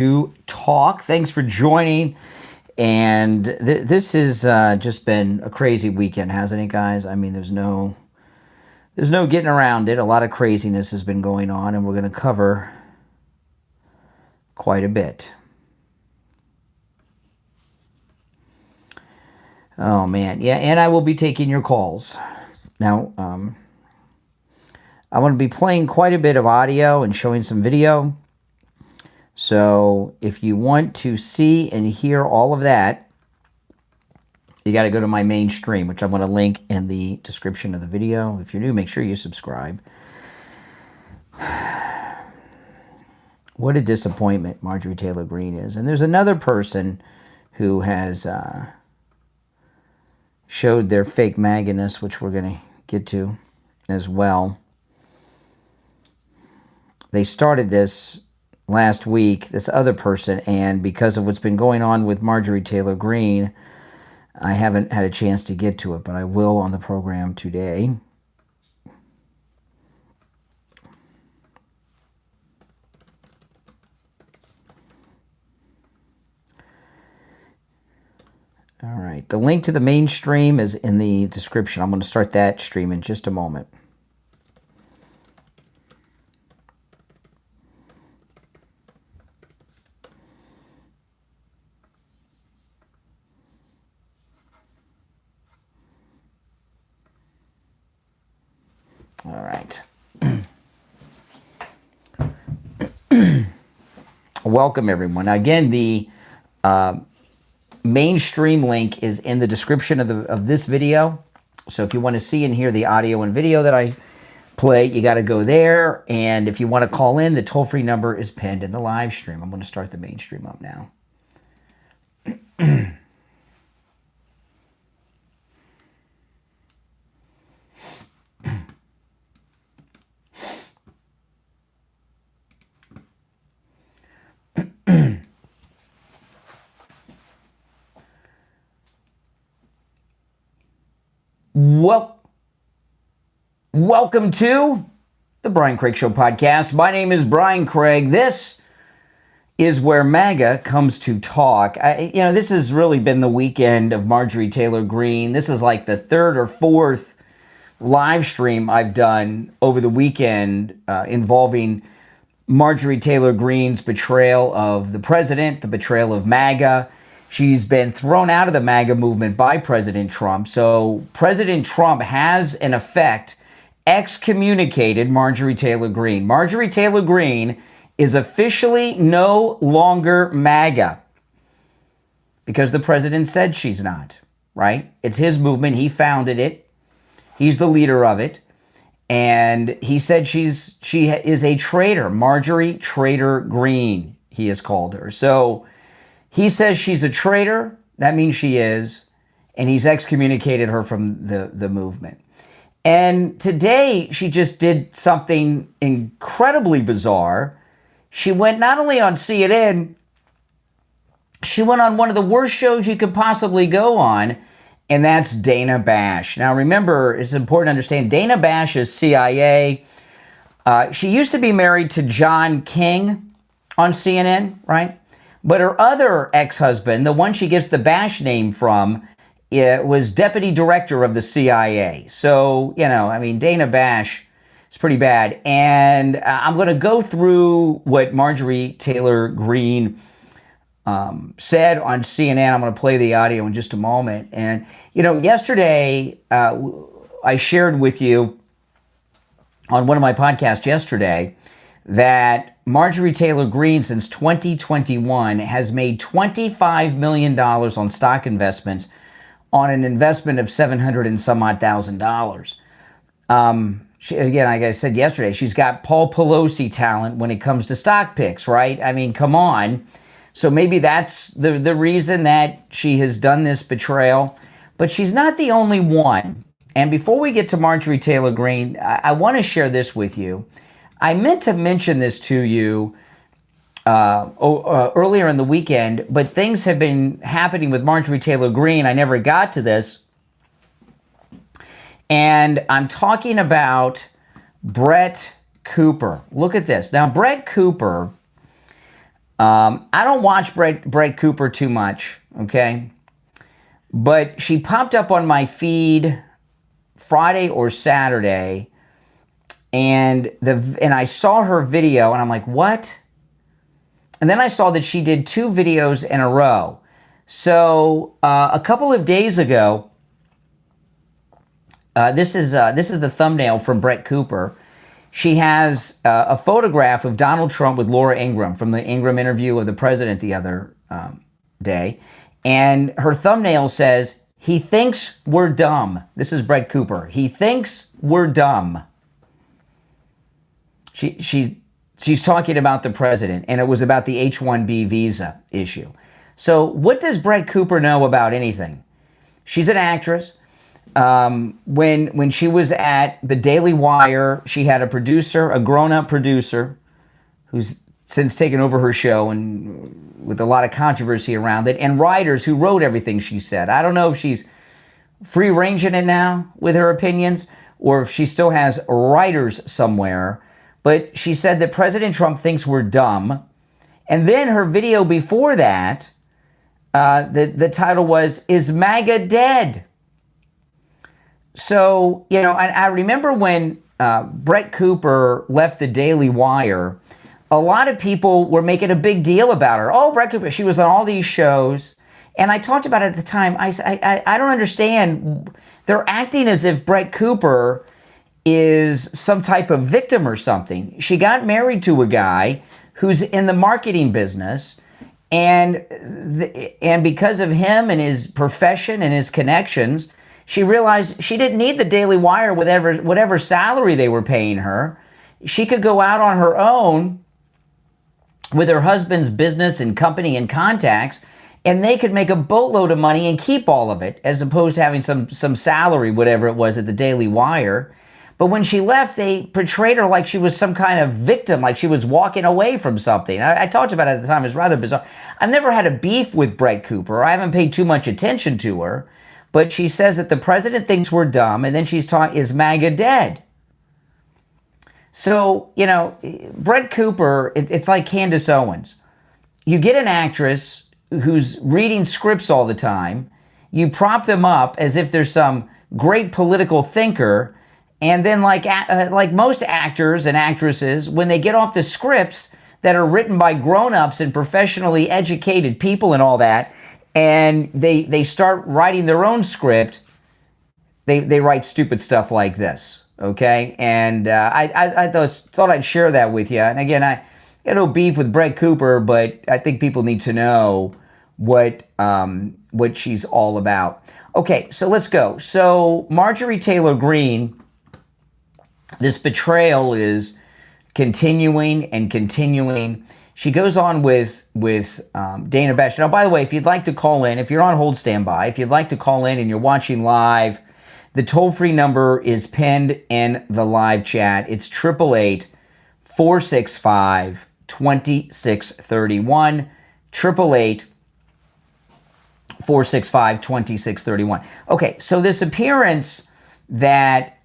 to talk. Thanks for joining. And this has just been a crazy weekend, hasn't it, guys? I mean, there's no getting around it. A lot of craziness has been going on, and we're going to cover quite a bit. Oh, man. Yeah, and I will be taking your calls. Now, I want to be playing quite a bit of audio and showing some video. So if you want to see and hear all of that, you got to go to my main stream, which I'm going to link in the description of the video. If you're new, make sure you subscribe. What a disappointment Marjorie Taylor Greene is. And there's another person who has showed their fake MAGA-ness, which we're going to get to as well. They started this last week, this other person, and because of what's been going on with Marjorie Taylor Greene, I haven't had a chance to get to it, but I will on the program today. All right, the link to the main stream is in the description. I'm going to start that stream in just a moment. All right. Welcome, everyone. Again, the mainstream link is in the description of this video. So if you want to see and hear the audio and video that I play, you got to go there. And if you want to call in, the toll-free number is pinned in the live stream. I'm going to start the mainstream up now. Welcome to the Brian Craig Show podcast. My name is Brian Craig. This is where MAGA comes to talk. This has really been the weekend of Marjorie Taylor Greene. This is like the third or fourth live stream I've done over the weekend involving Marjorie Taylor Greene's betrayal of the president, the betrayal of MAGA. She's been thrown out of the MAGA movement by President Trump. So President Trump has, in effect, excommunicated Marjorie Taylor Greene. Marjorie Taylor Greene is officially no longer MAGA because the president said she's not, right? It's his movement. He founded it. He's the leader of it. And he said she is a traitor. Marjorie Traitor Greene, he has called her. So he says she's a traitor. That means she is. And he's excommunicated her from the movement. And today, she just did something incredibly bizarre. She went not only on CNN, she went on one of the worst shows you could possibly go on, and that's Dana Bash. Now, remember, it's important to understand, Dana Bash is CIA. She used to be married to John King on CNN, right? But her other ex-husband, the one she gets the Bash name from, was deputy director of the CIA. So, Dana Bash is pretty bad. And I'm going to go through what Marjorie Taylor Greene said on CNN. I'm going to play the audio in just a moment. And, yesterday, I shared with you on one of my podcasts yesterday that Marjorie Taylor Greene, since 2021, has made $25 million on stock investments on an investment of $700 and some odd thousand. Again, like I said yesterday, she's got Paul Pelosi talent when it comes to stock picks, right? I mean, come on. So maybe that's the reason that she has done this betrayal. But she's not the only one. And before we get to Marjorie Taylor Greene, I want to share this with you. I meant to mention this to you earlier in the weekend, but things have been happening with Marjorie Taylor Greene. I never got to this. And I'm talking about Brett Cooper. Look at this. Now, Brett Cooper I don't watch Brett Cooper too much, okay? But she popped up on my feed Friday or Saturday, and I saw her video, and I'm like, what? And then I saw that she did 2 videos in a row. So a couple of days ago, this is the thumbnail from Brett Cooper. She has a photograph of Donald Trump with Laura Ingraham from the Ingraham interview of the president the other day. And her thumbnail says, "He thinks we're dumb." This is Brett Cooper. "He thinks we're dumb." She's talking about the president, and it was about the H-1B visa issue. So what does Brett Cooper know about anything? She's an actress. When she was at the Daily Wire, she had a producer, a grown-up producer, who's since taken over her show, and with a lot of controversy around it, and writers who wrote everything she said. I don't know if she's free-ranging it now with her opinions, or if she still has writers somewhere. But she said that President Trump thinks we're dumb. And then her video before that, the title was, "Is MAGA Dead?" So, you know, I remember when Brett Cooper left the Daily Wire, a lot of people were making a big deal about her. Oh, Brett Cooper, she was on all these shows. And I talked about it at the time. I don't understand. They're acting as if Brett Cooper is some type of victim or something. She got married to a guy who's in the marketing business, and because of him and his profession and his connections, she realized she didn't need the Daily Wire, whatever salary they were paying her. She could go out on her own with her husband's business and company and contacts, and they could make a boatload of money and keep all of it, as opposed to having some salary, whatever it was, at the Daily Wire. But when she left, they portrayed her like she was some kind of victim, like she was walking away from something. I talked about it at the time. It was rather bizarre. I've never had a beef with Brett Cooper. I haven't paid too much attention to her. But she says that the president thinks we're dumb, and then she's talking, "Is MAGA dead?" So, you know, Brett Cooper, it's like Candace Owens. You get an actress who's reading scripts all the time, you prop them up as if there's some great political thinker, and then like most actors and actresses, when they get off the scripts that are written by grown-ups and professionally educated people and all that, and they start writing their own script, they write stupid stuff like this, okay? And I thought I'd share that with you. And again, I got no beef with Brett Cooper, but I think people need to know what she's all about. Okay, so let's go. So Marjorie Taylor Greene, this betrayal is continuing and continuing. She goes on with Dana Bash. Now, by the way, if you'd like to call in, if you're on hold standby, if you'd like to call in and you're watching live, the toll-free number is pinned in the live chat. It's 888-465-2631. 888-465-2631. Okay, so this appearance that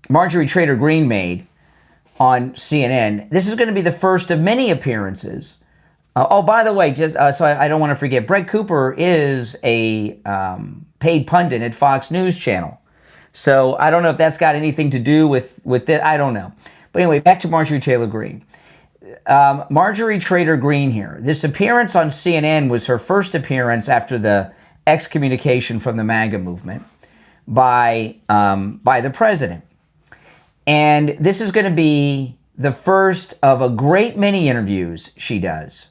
Marjorie Taylor Greene made on CNN, this is going to be the first of many appearances. Oh, by the way, just so I don't want to forget, Brett Cooper is a paid pundit at Fox News Channel. So I don't know if that's got anything to do with it. I don't know. But anyway, back to Marjorie Taylor Greene. Marjorie Taylor Greene here. This appearance on CNN was her first appearance after the excommunication from the MAGA movement by the president. And this is going to be the first of a great many interviews she does.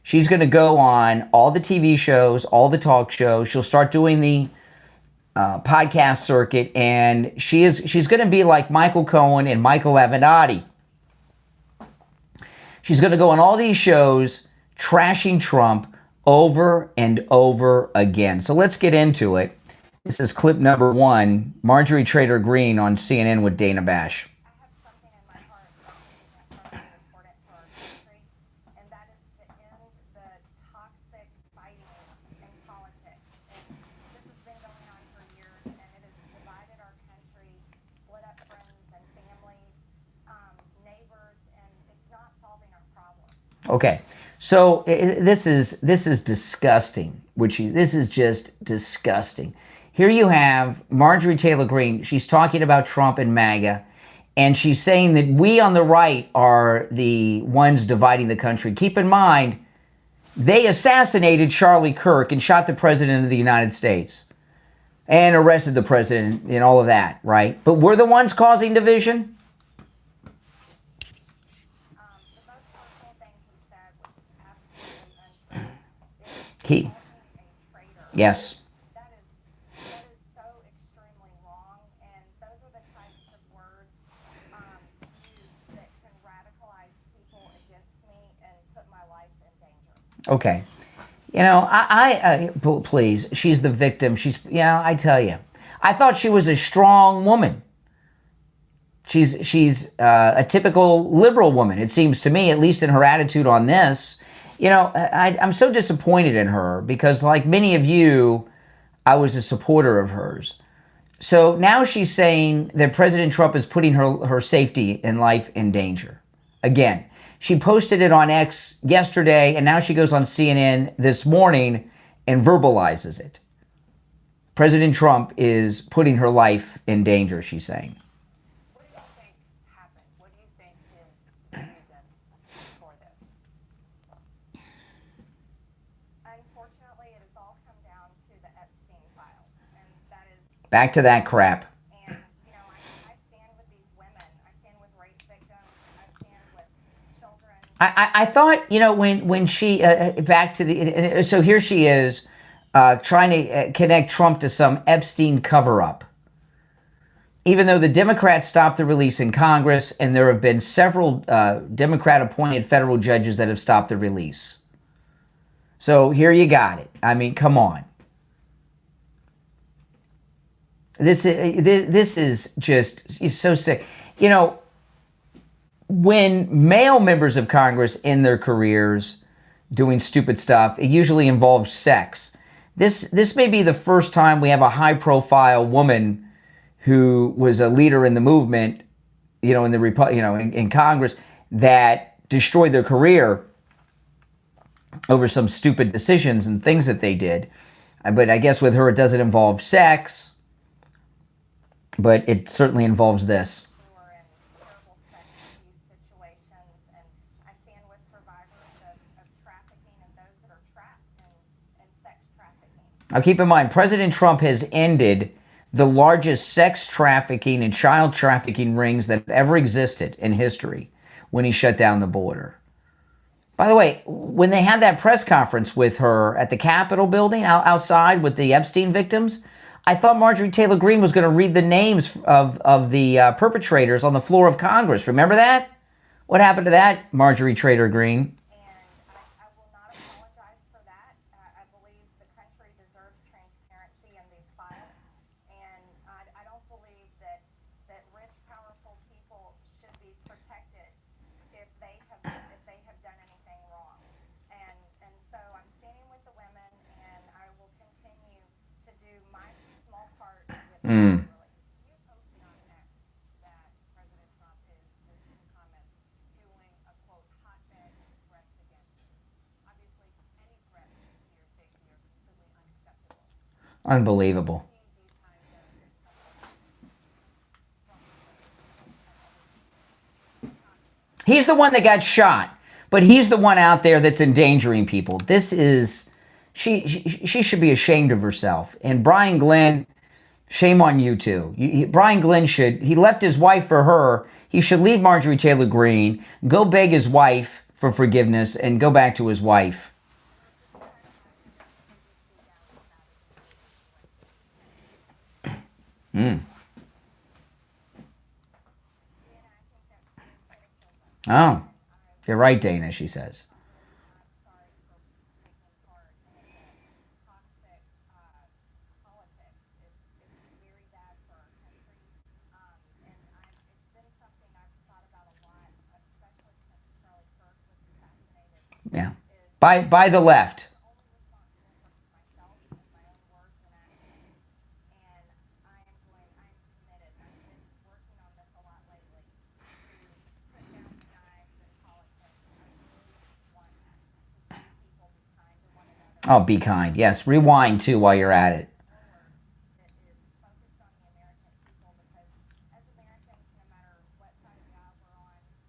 She's going to go on all the TV shows, all the talk shows. She'll start doing the podcast circuit, and she's going to be like Michael Cohen and Michael Avenatti. She's going to go on all these shows trashing Trump over and over again. So let's get into it. This is clip number 1, Marjorie Taylor Greene on CNN with Dana Bash. I have something in my heart that's important for our country, and that is to end the toxic fighting in politics. And this has been going on for years, and it has divided our country, split up friends and families, neighbors, and it's not solving our problems. Okay, So this is disgusting. This is just disgusting. Here you have Marjorie Taylor Greene. She's talking about Trump and MAGA, and she's saying that we on the right are the ones dividing the country. Keep in mind, they assassinated Charlie Kirk and shot the president of the United States and arrested the president and all of that, right? But we're the ones causing division? The most hurtful thing he said, which is absolutely untrue, is He, calling me a traitor. yes. That is so extremely wrong, and those are the types of words used that can radicalize people against me and put my life in danger. Okay. You know, please, she's the victim. I tell you, I thought she was a strong woman. She's a typical liberal woman, it seems to me, at least in her attitude on this. You know, I'm so disappointed in her because, like many of you, I was a supporter of hers. So now she's saying that President Trump is putting her safety and life in danger. Again, she posted it on X yesterday, and now she goes on CNN this morning and verbalizes it. President Trump is putting her life in danger, she's saying. What do you think happened? What do you think is the reason for this? Unfortunately, it has all come down to the Epstein files, and that is... Back to that crap. And, you know, I stand with these women. I stand with rape victims. I stand with children. I thought, you know, when she, back to the, so here she is trying to connect Trump to some Epstein cover-up. Even though the Democrats stopped the release in Congress, and there have been several Democrat-appointed federal judges that have stopped the release. So here you got it. I mean, come on. This is just so sick. You know, when male members of Congress end their careers doing stupid stuff, it usually involves sex. This may be the first time we have a high-profile woman who was a leader in the movement, you know, in Congress, that destroyed their career over some stupid decisions and things that they did. But I guess with her, it doesn't involve sex, but it certainly involves this. Who are in terrible sex abuse situations, and I stand with survivors of trafficking and those that are trapped in sex trafficking. Now keep in mind, President Trump has ended the largest sex trafficking and child trafficking rings that have ever existed in history when he shut down the border. By the way, when they had that press conference with her at the Capitol building outside with the Epstein victims, I thought Marjorie Taylor Greene was going to read the names of the perpetrators on the floor of Congress. Remember that? What happened to that, Marjorie Taylor Greene? And I will not apologize for that. I believe the country deserves transparency in these files. And I don't believe that rich, powerful people should be protected if they have done anything wrong. And so I'm standing with the women, and I will continue to do my small part with You posted on X that President Trump is, with his comments, fueling a quote hotbed of threats against you. Obviously, any threats to your safety are completely unacceptable. Unbelievable. These kinds of He's the one that got shot, but he's the one out there that's endangering people. This is, she should be ashamed of herself. And Brian Glenn, shame on you too. Brian Glenn he left his wife for her. He should leave Marjorie Taylor Greene, go beg his wife for forgiveness, and go back to his wife. Oh, you're right, Dana, she says. sorry for taking part in toxic politics. It's very bad for our country. And it's been something I've thought about a lot, especially since Charlie Kirk was assassinated. Yeah. By the left. I'm only responsible for myself and my own words and actions. And I am committed. I've been working on this a lot lately to put down the knives in politics. I really want to Oh, be kind. Yes, rewind too while you're at it. that is focused on the American people because as Americans, no matter what side of the aisle we're on, we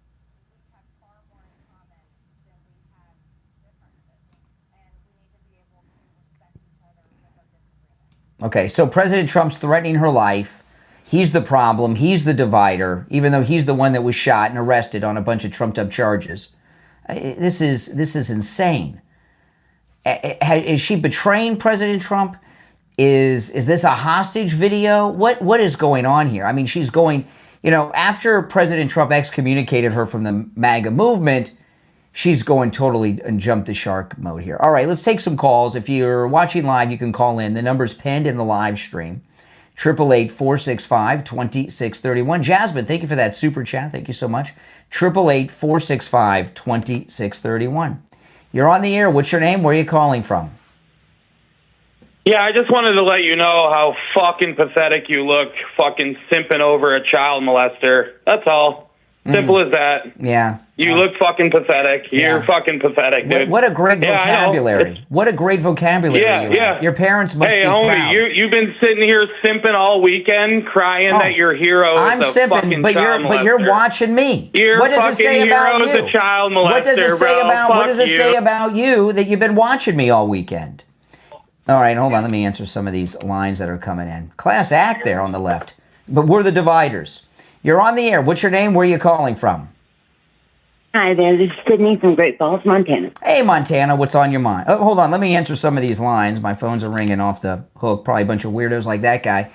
have far more in common than we have differences. And we need to be able to respect each other with our disagreements. Okay, so President Trump's threatening her life. He's the problem. He's the divider, even though he's the one that was shot and arrested on a bunch of trumped-up charges. This is insane. Is she betraying President Trump? Is this a hostage video? What is going on here? I mean, she's going, after President Trump excommunicated her from the MAGA movement, she's going totally and jump the shark mode here. All right, let's take some calls. If you're watching live, you can call in. The number's pinned in the live stream. 888-465-2631. Jasmine, thank you for that super chat. Thank you so much. 888-465-2631. You're on the air. What's your name? Where are you calling from? Yeah, I just wanted to let you know how fucking pathetic you look, fucking simping over a child molester. That's all. Simple as that. Yeah. You look fucking pathetic. You're fucking pathetic, dude. What a great vocabulary. What a great vocabulary you have. Your parents must be homie, proud. you've been sitting here simping all weekend, crying that your hero I'm is a simping, fucking but child molester. you're watching me. What does it say about you? A child molester, what does it say bro? what does it say about you that you've been watching me all weekend? All right, hold on. Let me answer some of these lines that are coming in. Class act there on the left. But we're the dividers. You're on the air. What's your name? Where are you calling from? Hi there, this is Sydney from Great Falls, Montana. Hey, Montana, what's on your mind? Oh, hold on, let me answer some of these lines. My phones are ringing off the hook. Probably a bunch of weirdos like that guy.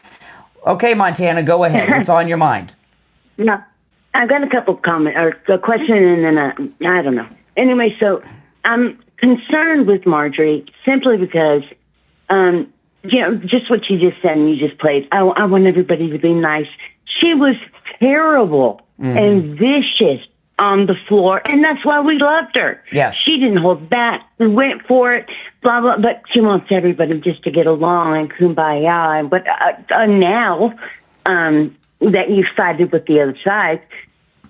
Okay, Montana, go ahead. What's on your mind? No, I've got a couple comments, or a question, and then I don't know. Anyway, so I'm concerned with Marjorie simply because, just what you just said and you just played. I want everybody to be nice. She was terrible and vicious on the floor, and that's why we loved her. Yes. She didn't hold back. We went for it, blah, blah, but she wants everybody just to get along and kumbaya. But now that you've sided with the other side,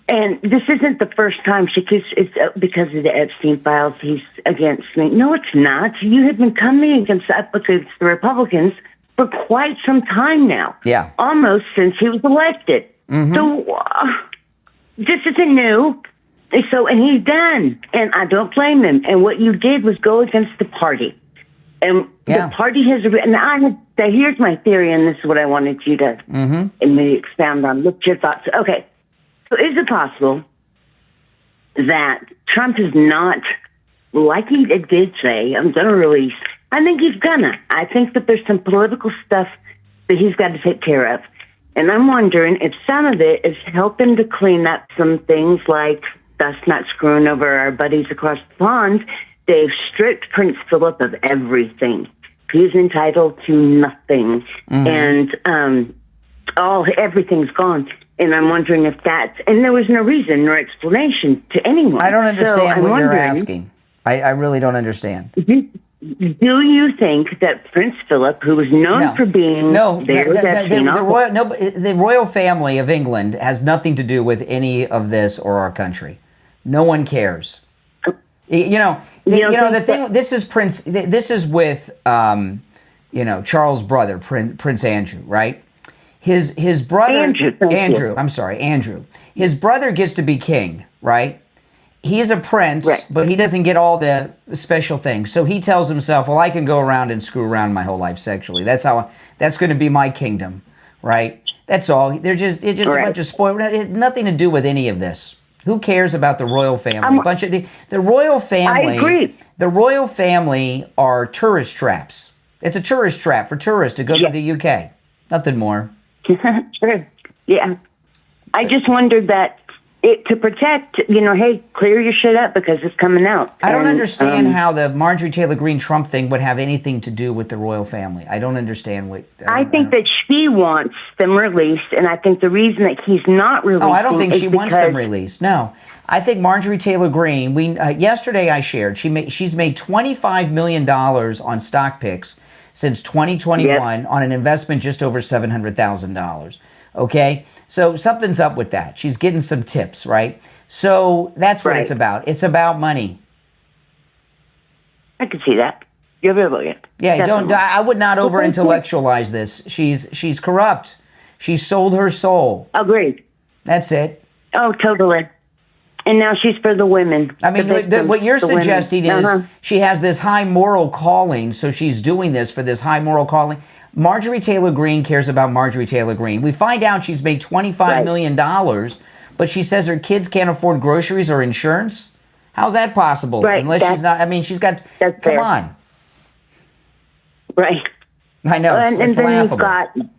and this isn't the first time it's because of the Epstein files, he's against me. No, it's not. You have been coming against the Republicans for quite some time now. Yeah. Almost since he was elected. Mm-hmm. So this isn't new. So, and he's done. And I don't blame him. And what you did was go against the party. And the party has, and here's my theory, and this is what I wanted you to maybe expound on. Look your thoughts. Okay. So is it possible that Trump is not, like he did say, I'm going to release, I think he's gonna. I think that there's some political stuff that he's got to take care of. And I'm wondering if some of it is helping to clean up some things like us not screwing over our buddies across the pond. They've stripped Prince Philip of everything. He's entitled to nothing. And everything's gone. And I'm wondering if and there was no reason nor explanation to anyone. I don't understand so what you're asking. I really don't understand. Do you think that Prince Philip, who was known for being the royal family of England has nothing to do with any of this or our country? No one cares. This is Prince. This is with Charles' brother, Prince Andrew, right? His brother Andrew. His brother gets to be king, right? He's a prince, but he doesn't get all the special things. So he tells himself, well, I can go around and screw around my whole life sexually. That's going to be my kingdom, right? That's all. It's just a bunch of spoiled. It had nothing to do with any of this. Who cares about the royal family? A bunch of the royal family. I agree. The royal family are tourist traps. It's a tourist trap for tourists to go to the UK. Nothing more. Sure. Yeah. I just wondered that. To protect, hey, clear your shit up because it's coming out. I don't understand how the Marjorie Taylor Greene Trump thing would have anything to do with the royal family. I don't understand what. I think that she wants them released, and I think the reason that he's not releasing. Oh, I don't think she wants them released. No, I think Marjorie Taylor Greene. Yesterday I shared she's made $25 million on stock picks since 2021 on an investment just over $700,000. Okay. So something's up with that. She's getting some tips, right? So that's what it's about. It's about money. I can see that. You're brilliant. Yeah, Definitely. I would not over-intellectualize this. She's corrupt. She sold her soul. Agreed. That's it. Oh, totally. And now she's for the women. I mean, what you're suggesting is she has this high moral calling, so she's doing this for this high moral calling. Marjorie Taylor Greene cares about Marjorie Taylor Greene. We find out she's made $25 million, but she says her kids can't afford groceries or insurance. How's that possible? Right. Unless she's not. I mean, she's got. Come fair. on. Right. I know. It's then laughable.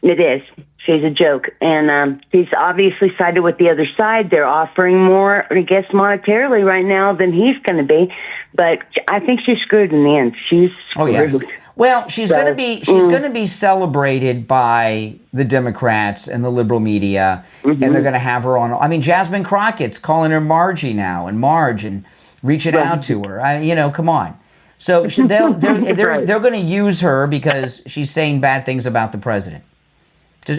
It is. She's a joke. And he's obviously sided with the other side. They're offering more, I guess, monetarily right now than he's going to be. But I think she's screwed in the end. She's screwed. Oh, yes. Well, she's going to be celebrated by the Democrats and the liberal media, and they're going to have her on. I mean, Jasmine Crockett's calling her Margie now, and Marge, and reaching out to her. Come on. So they're going to use her because she's saying bad things about the president.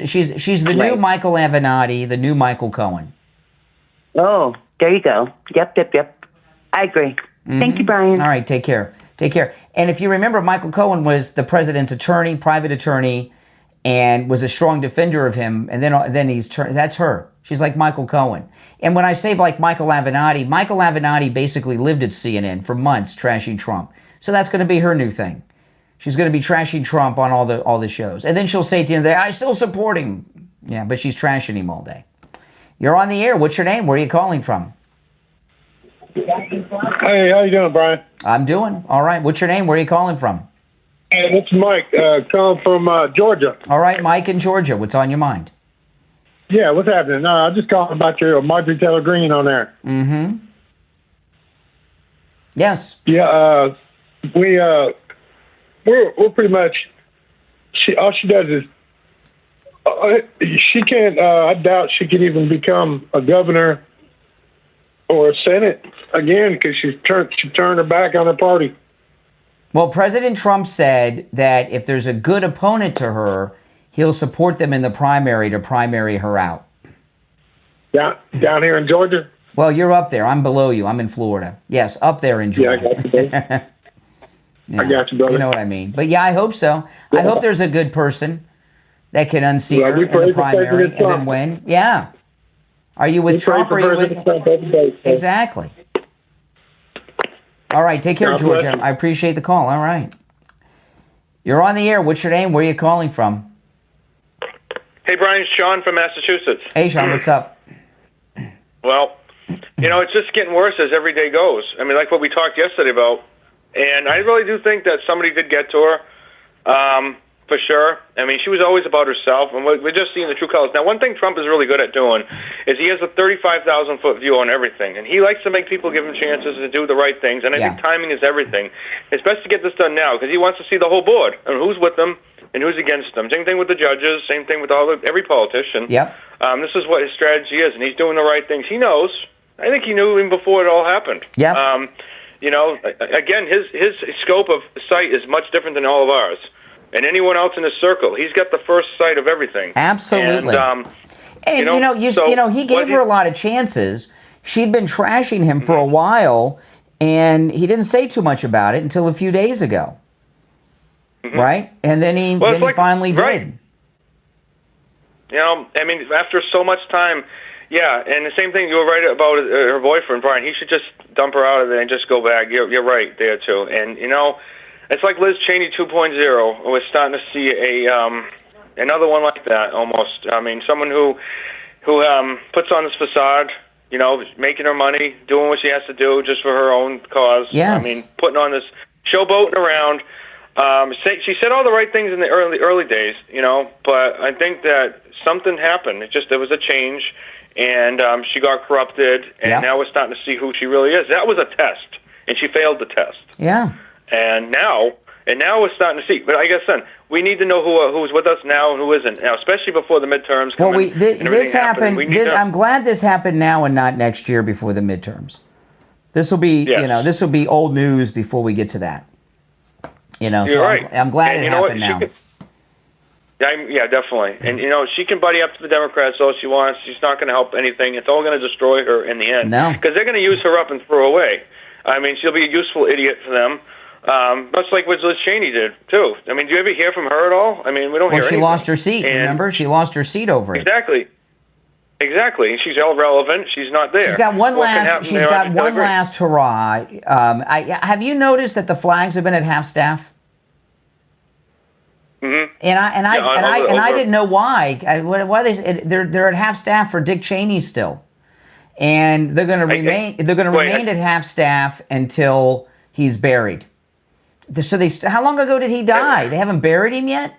She's the new Michael Avenatti, the new Michael Cohen. Oh, there you go. Yep. I agree. Thank you, Brian. All right, take care. And if you remember, Michael Cohen was the president's attorney, private attorney, and was a strong defender of him. And then that's her. She's like Michael Cohen. And when I say like Michael Avenatti basically lived at CNN for months trashing Trump. So that's going to be her new thing. She's going to be trashing Trump on all the shows. And then she'll say at the end of the day, I still support him. Yeah, but she's trashing him all day. You're on the air. What's your name? Where are you calling from? Hey, how you doing, Brian? I'm doing all right. What's your name? Where are you calling from? Hey, it's Mike, calling from Georgia. All right, Mike in Georgia. What's on your mind? Yeah, what's happening? I'm just calling about your Marjorie Taylor Greene on there. Mm-hmm. Yes. Yeah, we're pretty much. All she does is she can't. I doubt she could even become a governor or a Senate again because she turned her back on her party. Well, President Trump said that if there's a good opponent to her, he'll support them in the primary to primary her out. Down here in Georgia? Well, you're up there. I'm below you. I'm in Florida. Yes, up there in Georgia. Yeah, I got you, brother. Yeah, I got you, brother. You know what I mean. But yeah, I hope so. Yeah. I hope there's a good person that can unseat her in the primary and then win. Yeah. Are you with Trump or are you with... Exactly. All right, take care, Georgia. I appreciate the call. All right. You're on the air. What's your name? Where are you calling from? Hey, Brian, Sean from Massachusetts. Hey, Sean, what's up? Well, it's just getting worse as every day goes. I mean, like what we talked yesterday about. And I really do think that somebody did get to her, for sure. I mean, she was always about herself, and we're just seeing the true colors. Now, one thing Trump is really good at doing is he has a 35,000-foot view on everything, and he likes to make people give him chances to do the right things, and I think timing is everything. It's best to get this done now, because he wants to see the whole board, and who's with them, and who's against them. Same thing with the judges, same thing with every politician. Yep. This is what his strategy is, and he's doing the right things. He knows. I think he knew even before it all happened. Yeah. Again, his scope of sight is much different than all of ours. And anyone else in his circle, he's got the first sight of everything. Absolutely. He gave her a lot of chances. She'd been trashing him for a while, and he didn't say too much about it until a few days ago. Mm-hmm. Right? And then he finally did. After so much time, yeah, and the same thing you were right about her boyfriend, Brian. He should just dump her out of there and just go back. You're right there, too. And, it's like Liz Cheney 2.0. We're starting to see another one like that, almost. I mean, someone who puts on this facade, making her money, doing what she has to do just for her own cause. Yes. I mean, putting on this, showboating around. She said all the right things in the early days, but I think that something happened. There was a change, and she got corrupted, and now we're starting to see who she really is. That was a test, and she failed the test. Yeah. And now we're starting to see. But I guess then we need to know who's with us now and who isn't now, especially before the midterms. Well, this happened. I'm glad this happened now and not next year before the midterms. This will be, this will be old news before we get to that. You're right. I'm glad it happened now. Yeah, definitely. And, she can buddy up to the Democrats all she wants. She's not going to help anything. It's all going to destroy her in the end. No. Because they're going to use her up and throw away. I mean, she'll be a useful idiot for them. Much like what Liz Cheney did, too. I mean, do you ever hear from her at all? I mean, we don't hear anything. Well, she lost her seat, remember? She lost her seat over it. Exactly. Exactly. She's irrelevant. She's not there. She's got one last hurrah. Have you noticed that the flags have been at half staff? Mm-hmm. And I didn't know why. They're at half staff for Dick Cheney still, and they're going to remain. They're going to remain at half staff until he's buried. So how long ago did he die? They haven't buried him yet.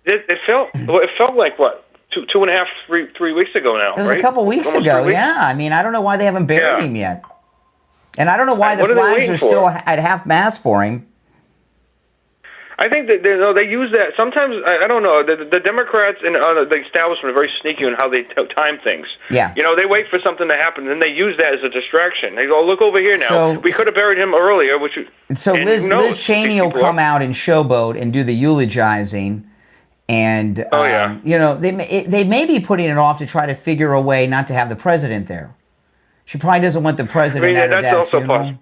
It felt like what? 2.5, 3 weeks ago now. It was a couple weeks ago. Yeah, I mean, I don't know why they haven't buried him yet, and I don't know why the flags are still at half mast for him. I think that they use that sometimes. I don't know. The Democrats and the establishment are very sneaky on how they time things. Yeah. They wait for something to happen, and then they use that as a distraction. They go, "Look over here now. We could have buried him earlier." So Liz Cheney will come out and showboat and do the eulogizing, and they may be putting it off to try to figure a way not to have the president there. She probably doesn't want the president at her dad's funeral.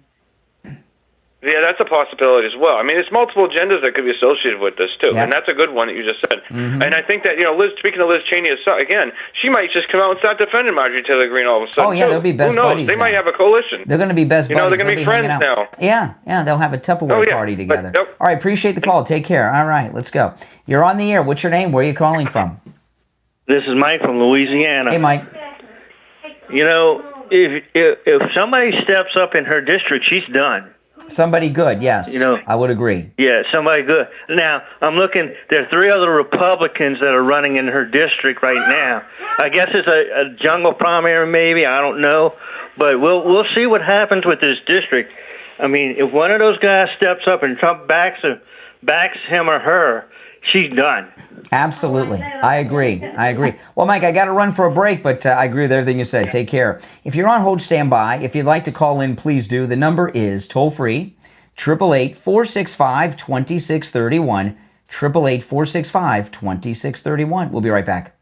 Yeah, that's a possibility as well. I mean, there's multiple agendas that could be associated with this, too. Yep. And that's a good one that you just said. Mm-hmm. And I think that, speaking of Liz Cheney, again, she might just come out and start defending Marjorie Taylor Greene all of a sudden. Oh, yeah, they'll be best buddies. They might have a coalition. They're going to be best buddies. They're going to be friends now. Yeah, they'll have a Tupperware party together. All right, appreciate the call. Take care. All right, let's go. You're on the air. What's your name? Where are you calling from? This is Mike from Louisiana. Hey, Mike. If somebody steps up in her district, she's done. Somebody good, yes. I would agree. Yeah, somebody good. Now, I'm looking, there are 3 other Republicans that are running in her district right now. I guess it's a jungle primary maybe, I don't know. But we'll see what happens with this district. I mean, if one of those guys steps up and Trump backs him or her, she's done. Absolutely. I agree. Well, Mike, I got to run for a break, but I agree with everything you said. Take care. If you're on hold, stand by. If you'd like to call in, please do. The number is toll-free, 888-465-2631, 888-465-2631. We'll be right back.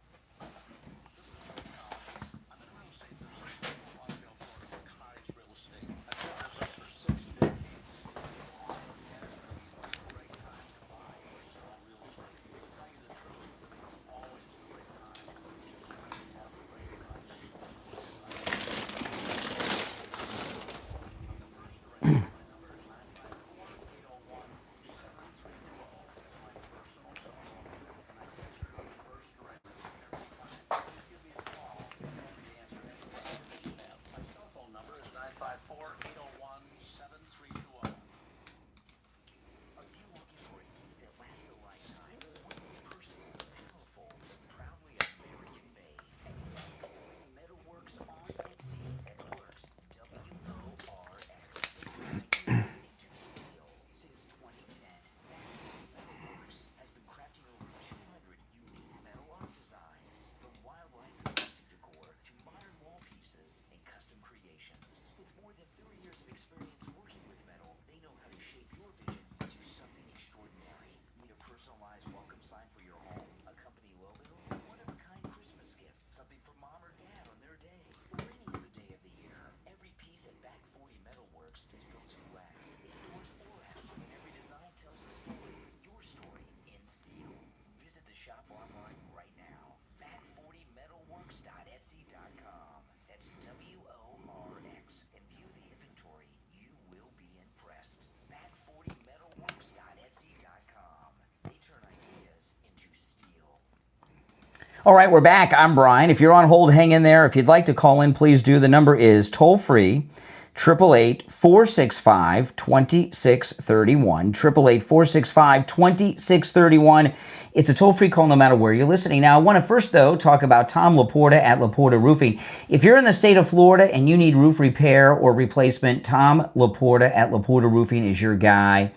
All right, we're back. I'm Brian. If you're on hold, hang in there. If you'd like to call in, please do. The number is toll-free, 888-465-2631, 888-465-2631. It's a toll-free call no matter where you're listening. Now, I want to first, though, talk about Tom Laporta at Laporta Roofing. If you're in the state of Florida and you need roof repair or replacement, Tom Laporta at Laporta Roofing is your guy.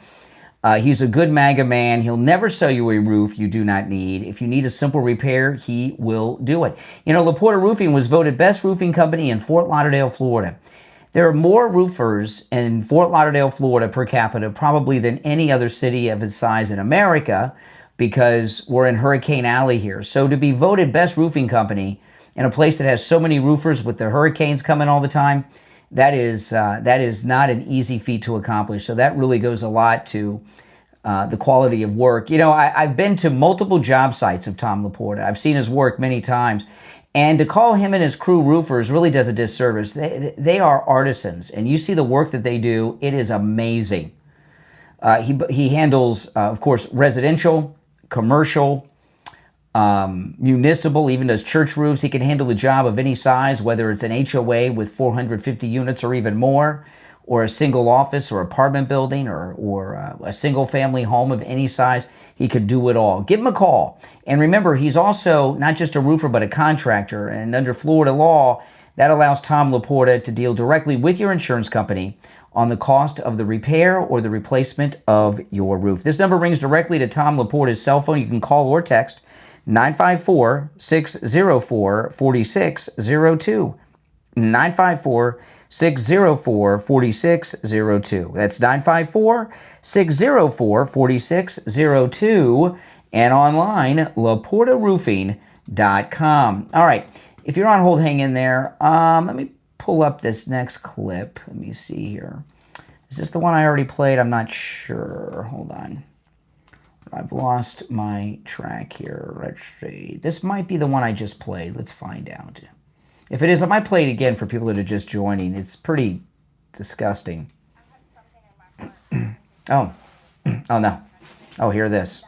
He's a good MAGA man. He'll never sell you a roof you do not need. If you need a simple repair, he will do it. Laporta Roofing was voted best roofing company in Fort Lauderdale, Florida. There are more roofers in Fort Lauderdale, Florida per capita probably than any other city of its size in America because we're in Hurricane Alley here. So to be voted best roofing company in a place that has so many roofers with the hurricanes coming all the time, that is not an easy feat to accomplish. So that really goes a lot to the quality of work. I've been to multiple job sites of Tom Laporta. I've seen his work many times. And to call him and his crew roofers really does a disservice. They are artisans, and you see the work that they do. It is amazing. He handles, of course, residential, commercial, municipal, even does church roofs. He can handle the job of any size, whether it's an HOA with 450 units or even more, or a single office or apartment building, or a single family home of any size. He could do it all. Give him a call. And remember, he's also not just a roofer, but a contractor. And under Florida law, that allows Tom Laporta to deal directly with your insurance company on the cost of the repair or the replacement of your roof. This number rings directly to Tom Laporta's cell phone. You can call or text 954-604-4602. 954-604-4602. That's 954-604-4602. And online, laportaroofing.com. All right. If you're on hold, hang in there. Let me pull up this next clip. Let me see here. Is this the one I already played? I'm not sure. Hold on. I've lost my track here. Let's see. This might be the one I just played. Let's find out. If it is, I might play it again for people that are just joining. It's pretty disgusting. Oh. Oh, no. Oh, hear this.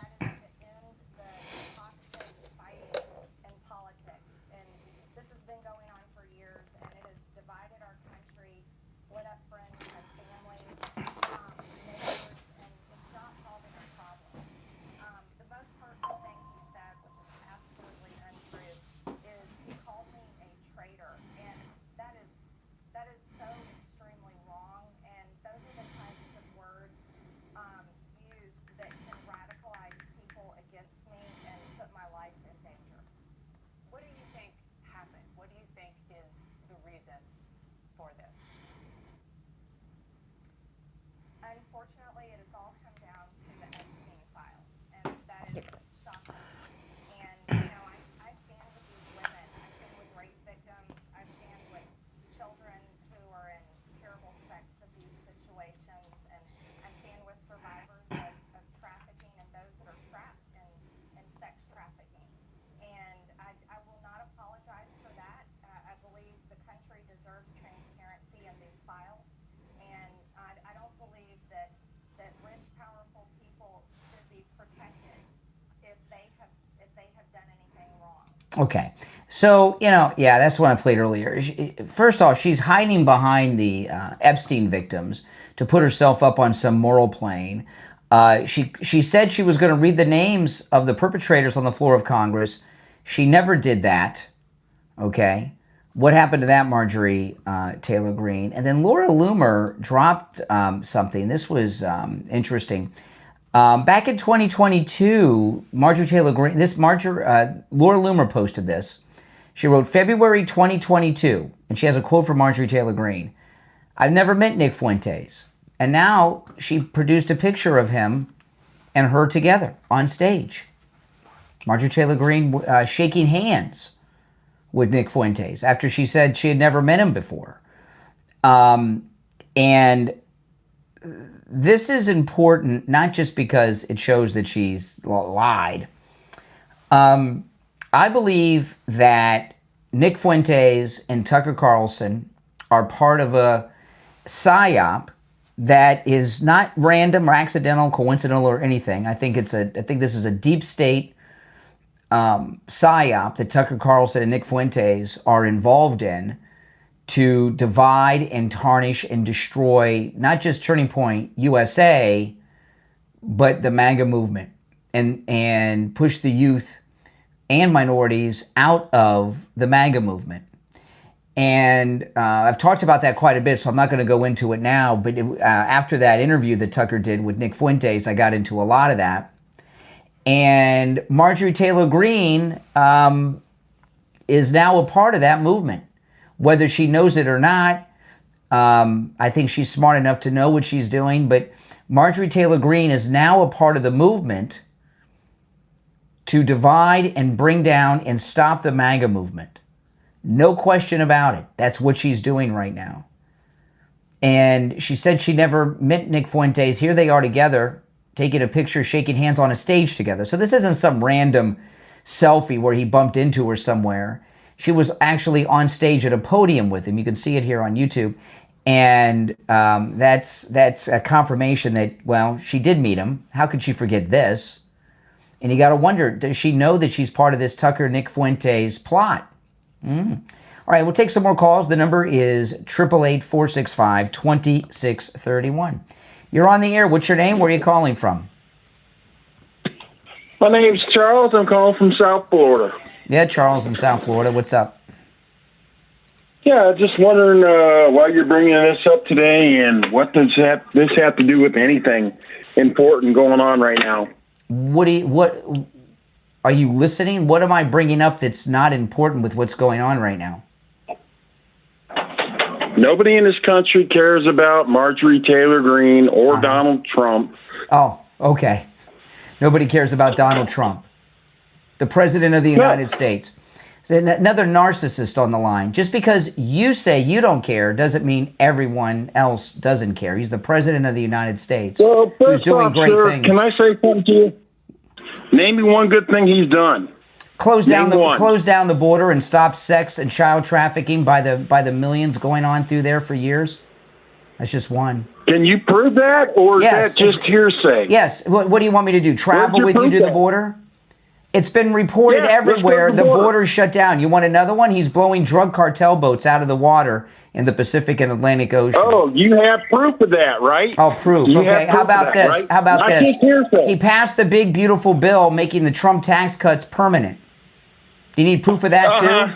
Unfortunately, it has all come down to the Epstein files, and that is shocking. And, I stand with these women. I stand with rape victims. I stand with children who are in terrible sex abuse situations. And I stand with survivors of trafficking and those that are trapped in sex trafficking. And I will not apologize for that. I believe the country deserves transparency in these files. And I don't believe that rich, powerful people should be protected if they have done anything wrong. Okay. So, yeah, that's what I played earlier. First off, she's hiding behind the Epstein victims to put herself up on some moral plane. She said she was going to read the names of the perpetrators on the floor of Congress. She never did that. Okay. What happened to that, Marjorie Taylor Greene? And then Laura Loomer dropped something. This was interesting. Back in 2022, Marjorie Taylor Greene, Laura Loomer posted this. She wrote, February 2022, and she has a quote from Marjorie Taylor Greene. I've never met Nick Fuentes. And now she produced a picture of him and her together on stage. Marjorie Taylor Greene shaking hands with Nick Fuentes after she said she had never met him before. And this is important, not just because it shows that she's lied. I believe that Nick Fuentes and Tucker Carlson are part of a psyop that is not random or accidental, coincidental, or anything. I think this is a deep state psyop that Tucker Carlson and Nick Fuentes are involved in to divide and tarnish and destroy not just Turning Point USA, but the MAGA movement and push the youth and minorities out of the MAGA movement. And I've talked about that quite a bit, so I'm not going to go into it now. But after that interview that Tucker did with Nick Fuentes, I got into a lot of that. And Marjorie Taylor Greene is now a part of that movement. Whether she knows it or not, I think she's smart enough to know what she's doing. But Marjorie Taylor Greene is now a part of the movement to divide and bring down and stop the MAGA movement. No question about it. That's what she's doing right now. And she said she never met Nick Fuentes. Here they are together, taking a picture, shaking hands on a stage together. So this isn't some random selfie where he bumped into her somewhere. She was actually on stage at a podium with him. You can see it here on YouTube. And that's a confirmation that, well, she did meet him. How could she forget this? And you got to wonder, does she know that she's part of this Tucker Nick Fuentes plot? All right, we'll take some more calls. The number is 888-465-2631. You're on the air. What's your name? Where are you calling from? My name's Charles. I'm calling from South Florida. Yeah, Charles in South Florida. What's up? Yeah, just wondering why you're bringing this up today, and what does this have to do with anything important going on right now? What are you listening? What am I bringing up that's not important with what's going on right now? Nobody in this country cares about Marjorie Taylor Greene or Donald Trump. Oh, okay. Nobody cares about Donald Trump, the President of the United States. So another narcissist on the line. Just because you say you don't care doesn't mean everyone else doesn't care. He's the President of the United States, well, who's doing great things. Can I say something to you? Name me one good thing he's done. Close down the border and stop sex and child trafficking by the millions going on through there for years. That's just one. Can you prove that, or is that just hearsay? Yes. What do you want me to do? Travel with you to the border? It's been reported everywhere. The border's shut down. You want another one? He's blowing drug cartel boats out of the water in the Pacific and Atlantic Ocean. Oh, you have proof of that, right? Oh, proof. Okay, how about this? Right? How about this? Hearsay. He passed the big, beautiful bill making the Trump tax cuts permanent. Do you need proof of that, too?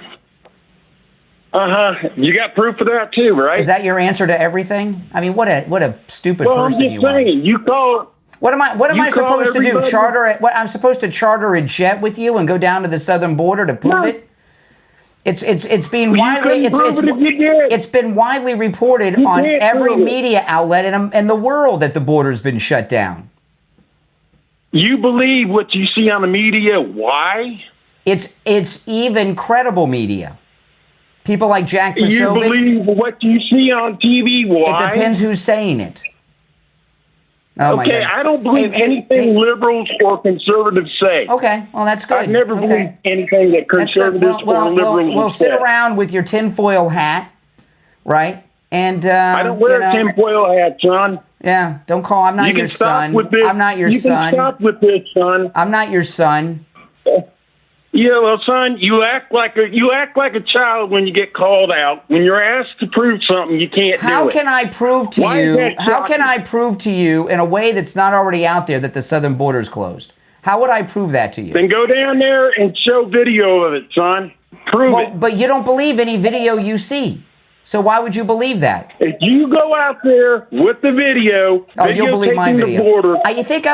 You got proof of that, too, right? Is that your answer to everything? I mean, what a stupid person you are. I'm just saying, you call... What am I supposed to do? I'm supposed to charter a jet with you and go down to the southern border to prove it? It's been it's been widely reported on every media outlet in the world that the border's been shut down. You believe what you see on the media? Why? It's even credible media. People like Jack Posobiec. You believe what you see on TV? Why? It depends who's saying it. Oh, okay, I don't believe anything liberals or conservatives say. Okay, well, that's good. I've never believed anything that conservatives or liberals Well, sit say. around with your tinfoil hat, right? And I don't wear a tinfoil hat, son. Yeah, don't call. I'm not your son. I'm not your son. You can stop with this, son. I'm not your son. Yeah, well, son, you act like a child when you get called out. When you're asked to prove something, you can't do it. How can I prove to you? How can I prove to you in a way that's not already out there that the southern border is closed? How would I prove that to you? Then go down there and show video of it, son. Prove it. But you don't believe any video you see. So why would you believe that? If you go out there with the video, you'll believe my video. The border, you think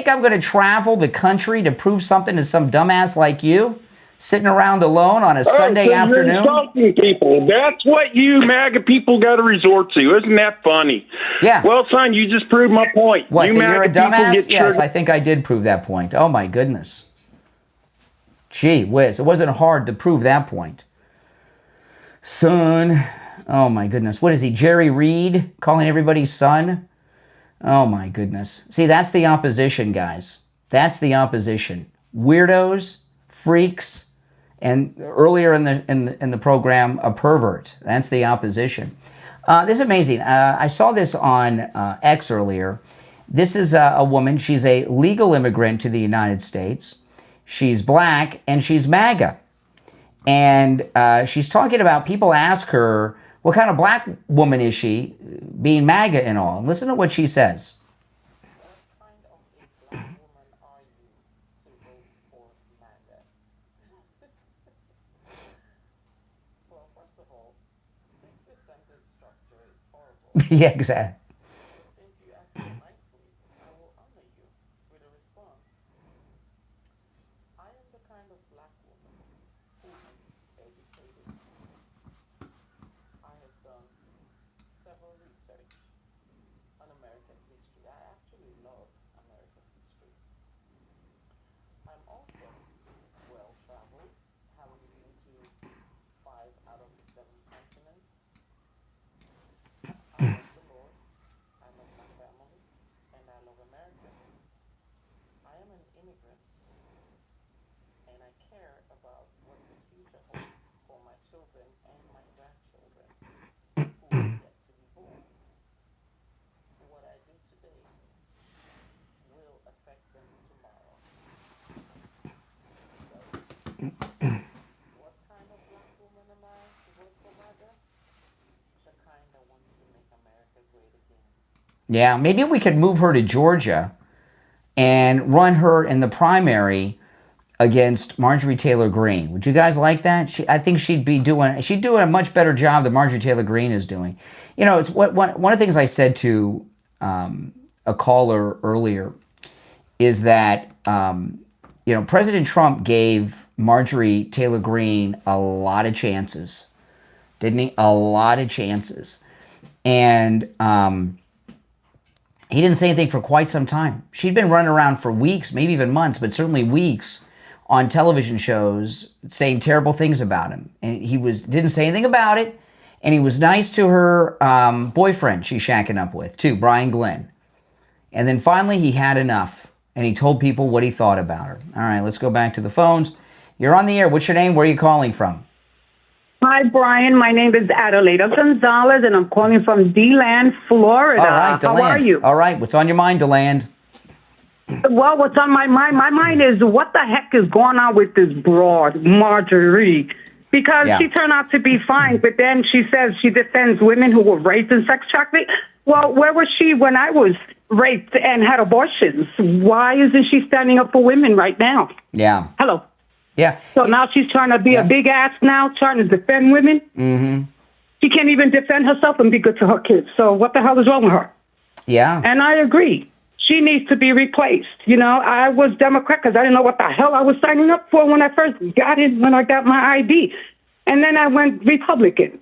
I'm gonna travel the country to prove something to some dumbass like you, sitting around alone on a Sunday afternoon? You're insulting people. That's what you MAGA people got to resort to. Isn't that funny? Yeah. Well, son, you just proved my point. What? You that you're a dumbass? Yes, I think I did prove that point. Oh my goodness. Gee whiz, it wasn't hard to prove that point. Son. Oh my goodness. What is he, Jerry Reed, calling everybody son? Oh my goodness. See, that's the opposition, guys. That's the opposition. Weirdos, freaks, and earlier in the program, a pervert. That's the opposition. This is amazing. I saw this on X earlier. This is a woman. She's a legal immigrant to the United States. She's black, and she's MAGA. And she's talking about, people ask her, what kind of black woman is she, being MAGA and all? Listen to what she says. What kind of a black woman are you to vote for MAGA? Well, first of all, fix your sentence structure. It's horrible. Yeah, exactly. Since you asked me nicely, I will honor you with a response. I am the kind of black woman who is educated. I have done several research on American history. I actually love American history. I'm also well-traveled, having been to 5 out of the 7 continents. immigrants, and I care about what this future holds for my children and my grandchildren who are yet to be born. What I do today will affect them tomorrow. So, what kind of black woman am I to vote for MAGA? The kind that wants to make America great again. Yeah, maybe we could move her to Georgia and run her in the primary against Marjorie Taylor Greene. Would you guys like that? I think she'd doing a much better job than Marjorie Taylor Greene is doing. You know, it's one of the things I said to a caller earlier is that President Trump gave Marjorie Taylor Greene a lot of chances, didn't he? A lot of chances, and he didn't say anything for quite some time. She'd been running around for weeks, maybe even months, but certainly weeks on television shows saying terrible things about him. And he didn't say anything about it. And he was nice to her boyfriend she's shacking up with, too, Brian Glenn. And then finally he had enough. And he told people what he thought about her. All right, let's go back to the phones. You're on the air. What's your name? Where are you calling from? Hi, Brian. My name is Adelaida Gonzalez, and I'm calling from DeLand, Florida. All right, DeLand. How are you? All right, what's on your mind, DeLand? Well, what's on my mind? My mind is what the heck is going on with this broad, Marjorie? Because she turned out to be fine, but then she says she defends women who were raped and sex trafficked. Well, where was she when I was raped and had abortions? Why isn't she standing up for women right now? Yeah. Hello. Yeah. So now she's trying to be a big ass now, trying to defend women. Mm-hmm. She can't even defend herself and be good to her kids. So what the hell is wrong with her? Yeah. And I agree. She needs to be replaced. You know, I was Democrat because I didn't know what the hell I was signing up for when I first got in, when I got my ID. And then I went Republican.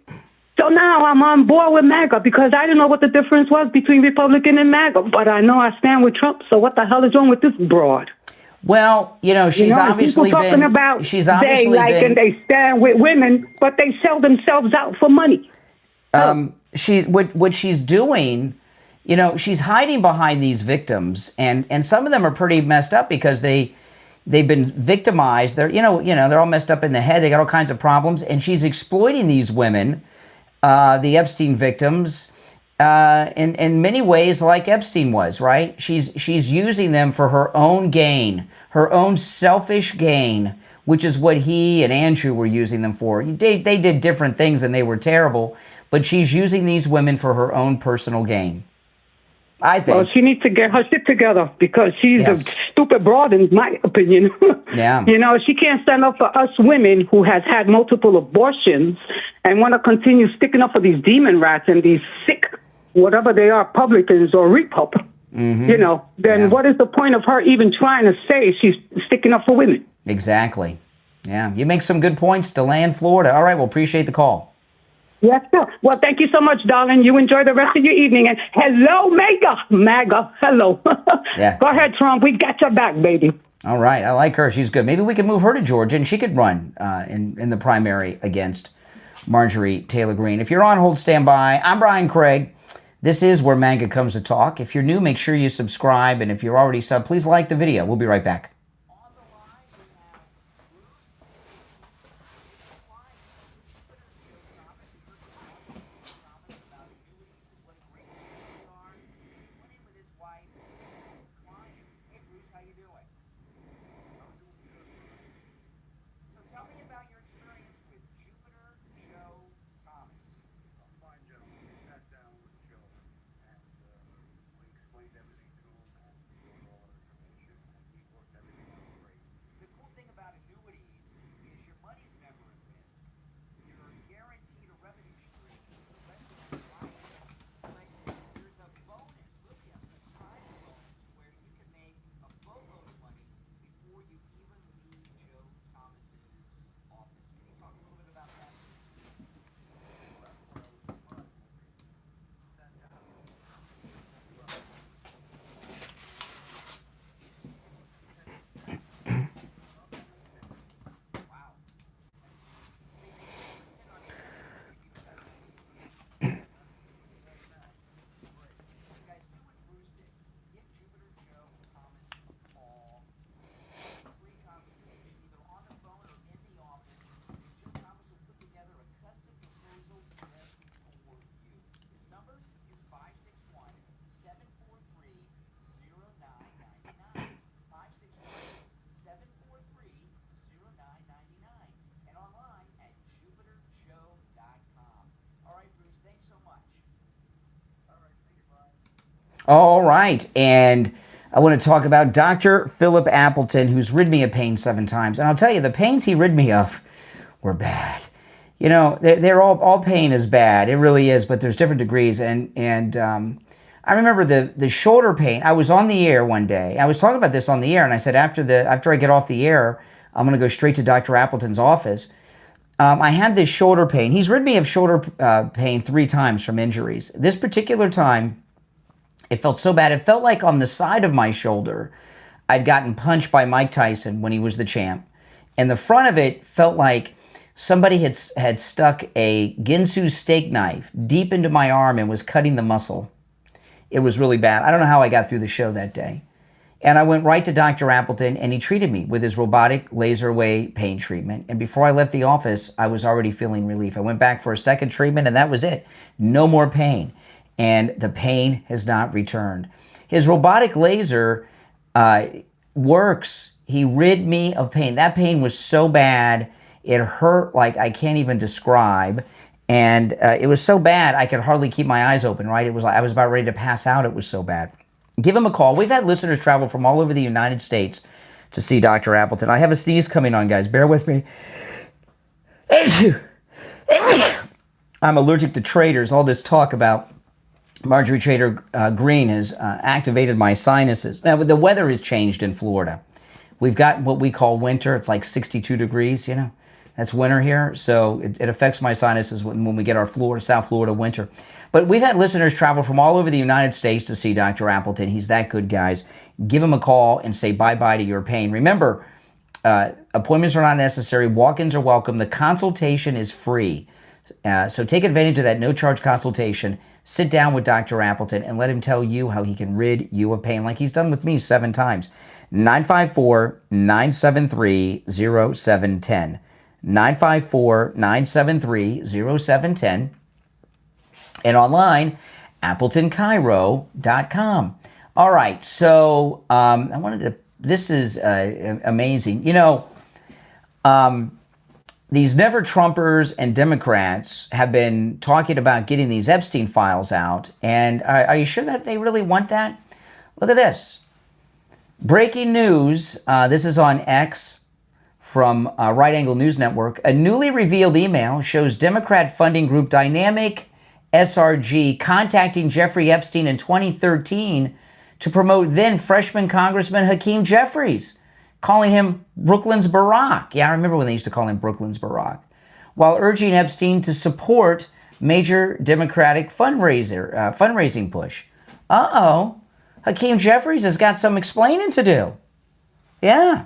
So now I'm on board with MAGA because I didn't know what the difference was between Republican and MAGA. But I know I stand with Trump. So what the hell is wrong with this broad? Well, she's obviously people talking about she's obviously and they stand with women, but they sell themselves out for money. What she's doing, she's hiding behind these victims, and some of them are pretty messed up because they've been victimized. They're they're all messed up in the head. They got all kinds of problems, and she's exploiting these women, the Epstein victims, in many ways like Epstein was, right? She's using them for her own gain, her own selfish gain, which is what he and Andrew were using them for. They did different things and they were terrible, but she's using these women for her own personal gain. I think. Well, she needs to get her shit together because she's a stupid broad, in my opinion. Yeah. She can't stand up for us women who has had multiple abortions and want to continue sticking up for these demon rats and these sick, whatever they are, publicans or repub. Mm-hmm. Then what is the point of her even trying to say she's sticking up for women? Exactly. Yeah. You make some good points, DeLand, Florida. All right. Well, appreciate the call. Yes, sir. Well, thank you so much, darling. You enjoy the rest of your evening. And hello, MAGA. Hello. Yeah. Go ahead, Trump. We got your back, baby. All right. I like her. She's good. Maybe we can move her to Georgia and she could run in the primary against Marjorie Taylor Greene. If you're on hold, stand by. I'm Brian Craig. This is where MAGA comes to talk. If you're new, make sure you subscribe. And if you're already sub, please like the video. We'll be right back. All right. And I want to talk about Dr. Philip Appleton, who's rid me of pain 7 times. And I'll tell you, the pains he rid me of were bad. You know, they're all pain is bad. It really is, but there's different degrees. And I remember the shoulder pain. I was on the air one day. I was talking about this on the air, and I said, after I get off the air, I'm going to go straight to Dr. Appleton's office. I had this shoulder pain. He's rid me of shoulder pain 3 times from injuries. This particular time, it felt so bad. It felt like on the side of my shoulder, I'd gotten punched by Mike Tyson when he was the champ. And the front of it felt like somebody had stuck a Ginsu steak knife deep into my arm and was cutting the muscle. It was really bad. I don't know how I got through the show that day. And I went right to Dr. Appleton, and he treated me with his robotic laser wave pain treatment. And before I left the office, I was already feeling relief. I went back for a second treatment, and that was it. No more pain. And the pain has not returned. His robotic laser works. He rid me of pain. That pain was so bad, it hurt like I can't even describe. And it was so bad, I could hardly keep my eyes open, right? It was like I was about ready to pass out. It was so bad. Give him a call. We've had listeners travel from all over the United States to see Dr. Appleton. I have a sneeze coming on, guys. Bear with me. I'm allergic to traders. All this talk about Marjorie Trader Green has activated my sinuses. Now, the weather has changed in Florida. We've got what we call winter. It's like 62 degrees, you know. That's winter here. So it affects my sinuses when we get our South Florida winter. But we've had listeners travel from all over the United States to see Dr. Appleton. He's that good, guys. Give him a call and say bye-bye to your pain. Remember, appointments are not necessary. Walk-ins are welcome. The consultation is free. So take advantage of that no-charge consultation. Sit down with Dr. Appleton and let him tell you how he can rid you of pain like he's done with me 7 times. 954-973-0710. 954-973-0710. And online, AppletonCairo.com. All right, so this is amazing. You know, these never-Trumpers and Democrats have been talking about getting these Epstein files out. And are you sure that they really want that? Look at this. Breaking news. This is on X from Right Angle News Network. A newly revealed email shows Democrat funding group Dynamic SRG contacting Jeffrey Epstein in 2013 to promote then freshman Congressman Hakeem Jeffries, calling him Brooklyn's Barack. Yeah, I remember when they used to call him Brooklyn's Barack. While urging Epstein to support major Democratic fundraising push. Uh-oh. Hakeem Jeffries has got some explaining to do. Yeah.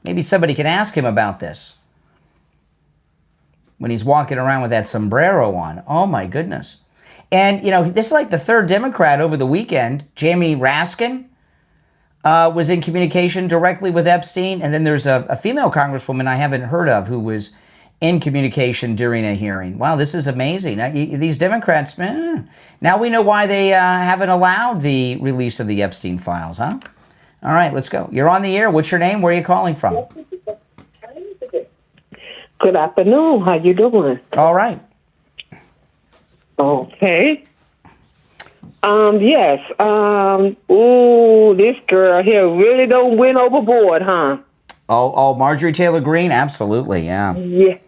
Maybe somebody can ask him about this when he's walking around with that sombrero on. Oh, my goodness. And, you know, this is like the 3rd Democrat over the weekend. Jamie Raskin was in communication directly with Epstein. And then there's a female congresswoman I haven't heard of who was in communication during a hearing. Wow, this is amazing. These Democrats, now we know why they haven't allowed the release of the Epstein files, huh? All right, let's go. You're on the air. What's your name? Where are you calling from? Good afternoon. How you doing? All right. Okay. Yes. Ooh, this girl here really don't win overboard, huh? Oh, Marjorie Taylor Greene? Absolutely, yeah. Yeah.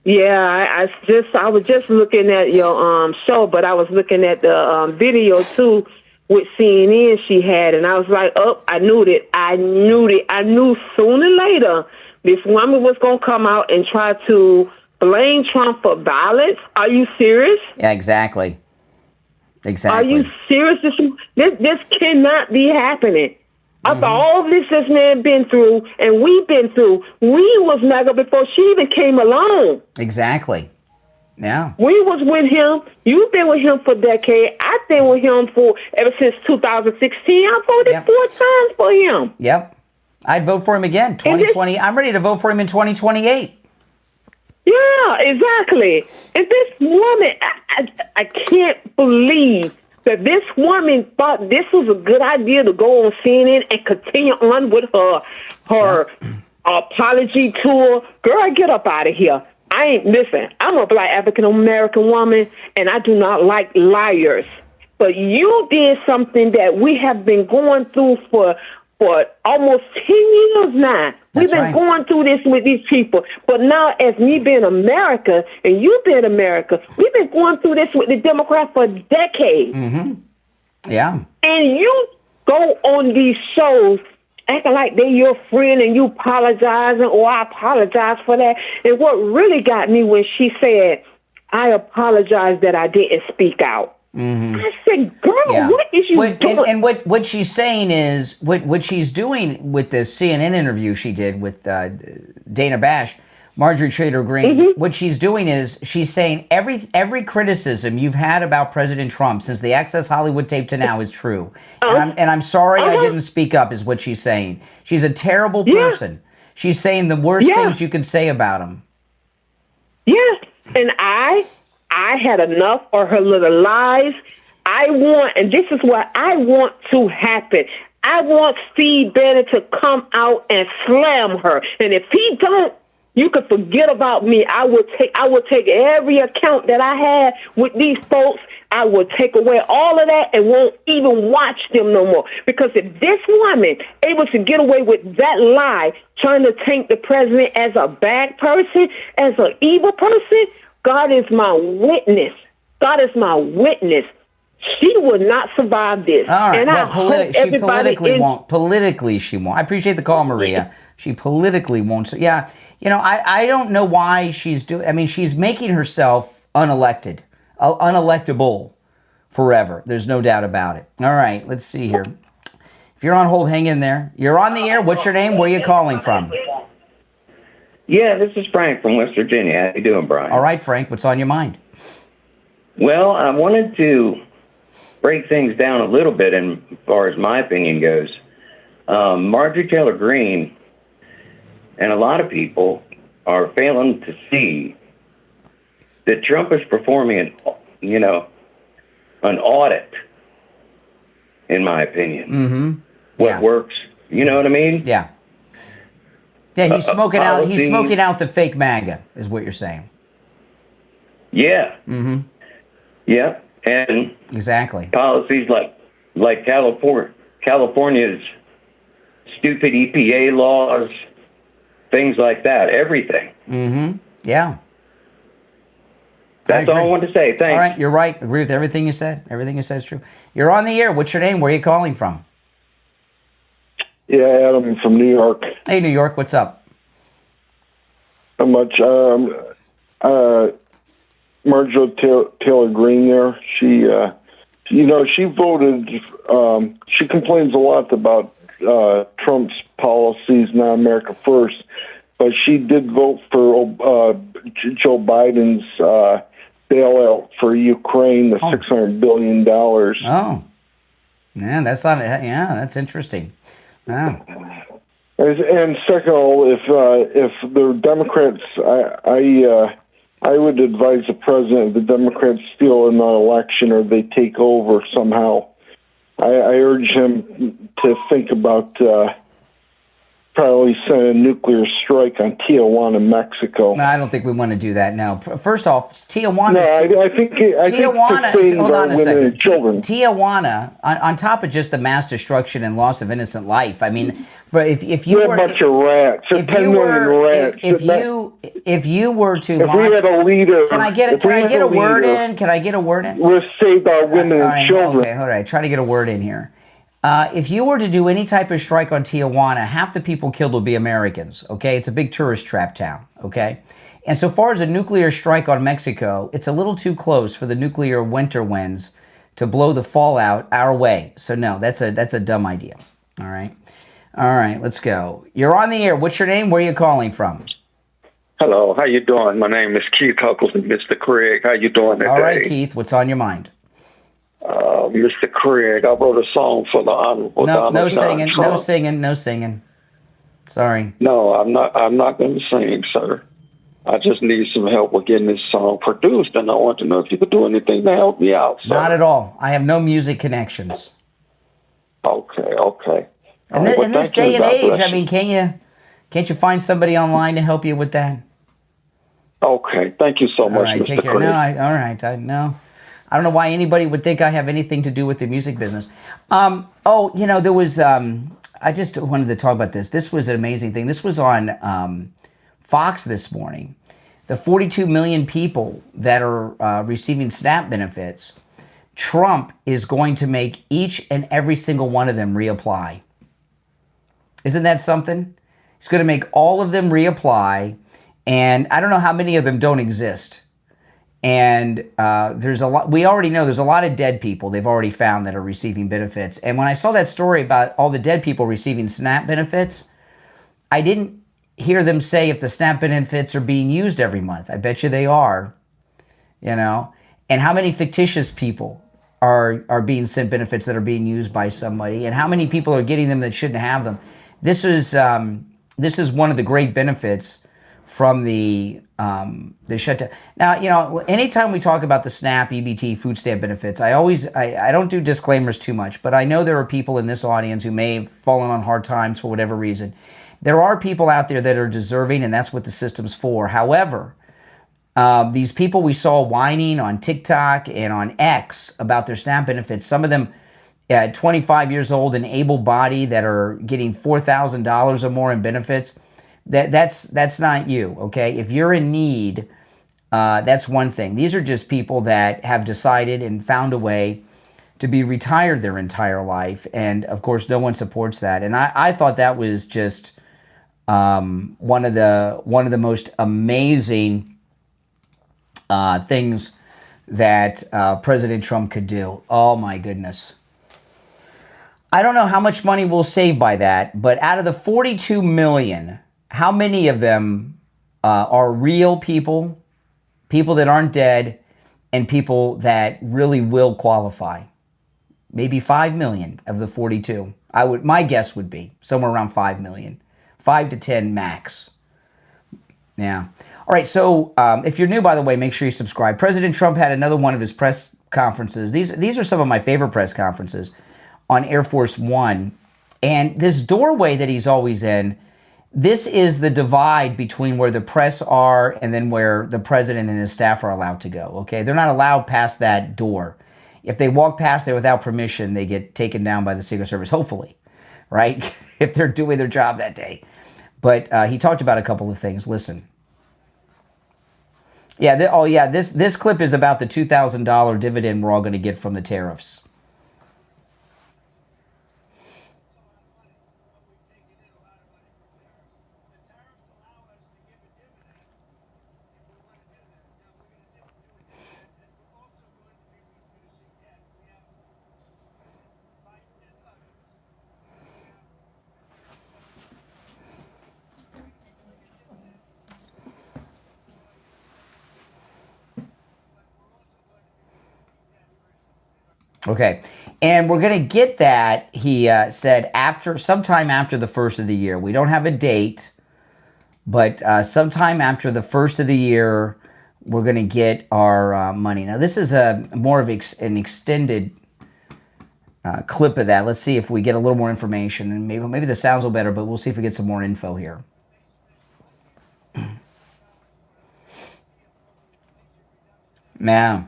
Yeah, I was just looking at your show, but I was looking at the video too with CNN she had, and I was like, oh, I knew it. I knew sooner or later this woman was going to come out and try to blame Trump for violence. Are you serious? Yeah, exactly. Are you serious? This cannot be happening. After all this man been through, and we've been through, we was mega before she even came along. Exactly. Yeah. We was with him. You've been with him for decades. I've been with him ever since 2016. I voted 4 times for him. Yep. I'd vote for him again. 2020. I'm ready to vote for him in 2028. Yeah, exactly. And this woman, I can't believe that this woman thought this was a good idea to go on CNN and continue on with her apology tour. Girl, get up out of here. Listen, I'm a black African American woman, and I do not like liars. But you did something that we have been going through for almost 10 years now. We've been going through this with these people. But now, as me being America and you being America, we've been going through this with the Democrats for decades. Yeah. And you go on these shows acting like they're your friend and you apologizing, or I apologize for that. And what really got me when she said, I apologize that I didn't speak out. I said, girl, what is you doing? And what she's saying is, what she's doing with this CNN interview she did with Dana Bash, Marjorie Taylor Greene, what she's doing is she's saying every criticism you've had about President Trump since the Access Hollywood tape to now is true. And I'm sorry I didn't speak up, is what she's saying. She's a terrible person. She's saying the worst things you can say about him. Yeah, and I had enough of her little lies. And this is what I want to happen. I want Steve Bannon to come out and slam her. And if he don't, you can forget about me. I will take every account that I had with these folks. I will take away all of that and won't even watch them no more. Because if this woman able to get away with that lie, trying to taint the president as a bad person, as an evil person, God is my witness. God is my witness. She would not survive this. All right. And I hope everybody Politically, she won't. I appreciate the call, Maria. She politically won't. So, yeah. You know, I don't know why she's doing. I mean, she's making herself unelected, unelectable forever. There's no doubt about it. All right. Let's see here. If you're on hold, hang in there. You're on the air. What's your name? Where are you calling from? Yeah, this is Frank from West Virginia. How you doing, Brian? All right, Frank. What's on your mind? Well, I wanted to break things down a little bit as far as my opinion goes. Marjorie Taylor Greene and a lot of people are failing to see that Trump is performing an audit, in my opinion. What works, you know what I mean? Yeah. Yeah, he's smoking out. He's smoking out the fake MAGA, is what you're saying. Yeah. Yeah, and exactly policies like California's stupid EPA laws, things like that. Everything. Yeah. That's all I want to say. Thanks. All right, you're right. Agree with everything you said. Everything you said is true. You're on the air. What's your name? Where are you calling from? Yeah, Adam from New York. Hey, New York. What's up? Not much. Marjorie Taylor Greene there. She voted. She complains a lot about Trump's policies, not America First, but she did vote for Joe Biden's bailout for Ukraine, the $600 billion. Oh, yeah, that's not. Yeah, that's interesting. Yeah. And second of all, if the Democrats, I would advise the president, if the Democrats steal an election or they take over somehow, I urge him to think about probably send a nuclear strike on Tijuana, Mexico. No, I don't think we want to do that. No. First off, Tijuana. No, I think Tijuana. Hold on a second. Children. Tijuana, on top of just the mass destruction and loss of innocent life. I mean, if you were a bunch of rats, 10 million rats. If you were to, if we had a leader, can I get a word in? Can I get a word in? We'll save our women and children. Okay, all right. Try to get a word in here. If you were to do any type of strike on Tijuana, half the people killed will be Americans, okay? It's a big tourist trap town, okay? And so far as a nuclear strike on Mexico, it's a little too close for the nuclear winter winds to blow the fallout our way. So no, that's a dumb idea, all right? All right, let's go. You're on the air. What's your name? Where are you calling from? Hello, how you doing? My name is Keith Huckleson, Mr. Craig. How you doing today? All right, Keith, what's on your mind? Mr. Craig, I wrote a song for the Honorable Donald Trump. No singing. Sorry. No, I'm not going to sing, sir. I just need some help with getting this song produced, and I want to know if you could do anything to help me out, sir. Not at all. I have no music connections. Okay. And in this day and age, I mean, can't you find somebody online to help you with that? Okay, thank you so much, Mr. Take care. Craig. No, all right. No. I don't know why anybody would think I have anything to do with the music business. There was, I just wanted to talk about this. This was an amazing thing. This was on Fox this morning. The 42 million people that are receiving SNAP benefits, Trump is going to make each and every single one of them reapply. Isn't that something? He's going to make all of them reapply, and I don't know how many of them don't exist. And there's a lot. We already know there's a lot of dead people they've already found that are receiving benefits. And when I saw that story about all the dead people receiving SNAP benefits, I didn't hear them say if the SNAP benefits are being used every month. I bet you they are. You know, and how many fictitious people are being sent benefits that are being used by somebody, and how many people are getting them that shouldn't have them. This is one of the great benefits from the shutdown. Now, anytime we talk about the SNAP, EBT, food stamp benefits, I don't do disclaimers too much, but I know there are people in this audience who may have fallen on hard times for whatever reason. There are people out there that are deserving, and that's what the system's for. However, these people we saw whining on TikTok and on X about their SNAP benefits, some of them 25 years old and able-bodied that are getting $4,000 or more in benefits, that's not you, okay? If you're in need, that's one thing. These are just people that have decided and found a way to be retired their entire life, and of course, no one supports that. And I thought that was just one of the most amazing things that President Trump could do. Oh my goodness. I don't know how much money we'll save by that, but out of the 42 million, how many of them are real people that aren't dead, and people that really will qualify? Maybe 5 million of the 42. My guess would be somewhere around 5 million. 5 to 10 max. Yeah. All right, so if you're new, by the way, make sure you subscribe. President Trump had another one of his press conferences. These are some of my favorite press conferences on Air Force One. And this doorway that he's always in, this is the divide between where the press are and then where the president and his staff are allowed to go, okay? They're not allowed past that door. If they walk past there without permission, they get taken down by the Secret Service, hopefully, right? If they're doing their job that day. But he talked about a couple of things. Listen. Yeah, this clip is about the $2,000 dividend we're all going to get from the tariffs. Okay, and we're going to get that, he said, sometime after the first of the year. We don't have a date, but sometime after the first of the year, we're going to get our money. Now, this is more of an extended clip of that. Let's see if we get a little more information, and maybe the sounds will better, but we'll see if we get some more info here. Now.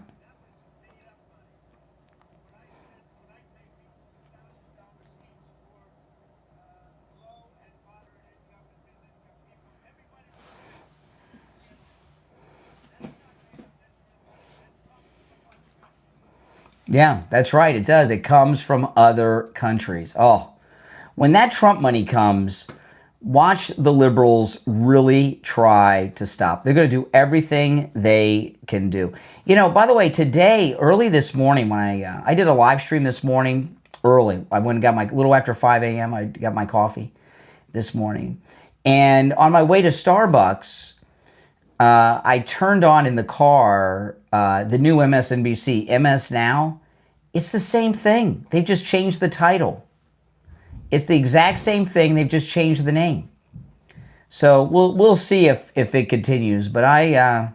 Yeah, that's right. It does. It comes from other countries. Oh, when that Trump money comes, watch the liberals really try to stop. They're going to do everything they can do. By the way, today, early this morning, when I did a live stream this morning, early. I went and got a little after 5 a.m. I got my coffee this morning. And on my way to Starbucks, I turned on in the car the new MSNBC, MS Now. It's the same thing. They've just changed the title. It's the exact same thing. They've just changed the name. So we'll see if it continues. But I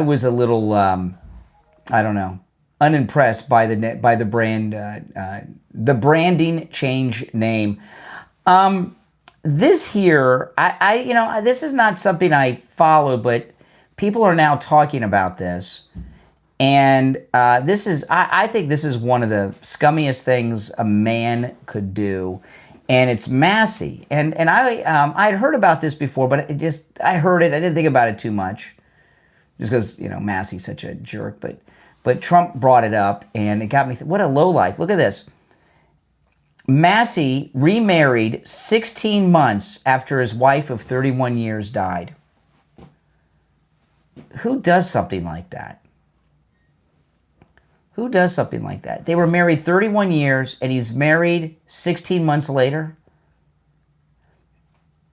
was a little unimpressed by the brand the branding change name. This here, this is not something I follow, but people are now talking about this. And I think this is one of the scummiest things a man could do. And it's Massey. And I'd heard about this before, but I heard it. I didn't think about it too much. Just because, Massey's such a jerk. But Trump brought it up, and it got me, what a lowlife. Look at this. Massey remarried 16 months after his wife of 31 years died. Who does something like that? Who does something like that? They were married 31 years, and he's married 16 months later.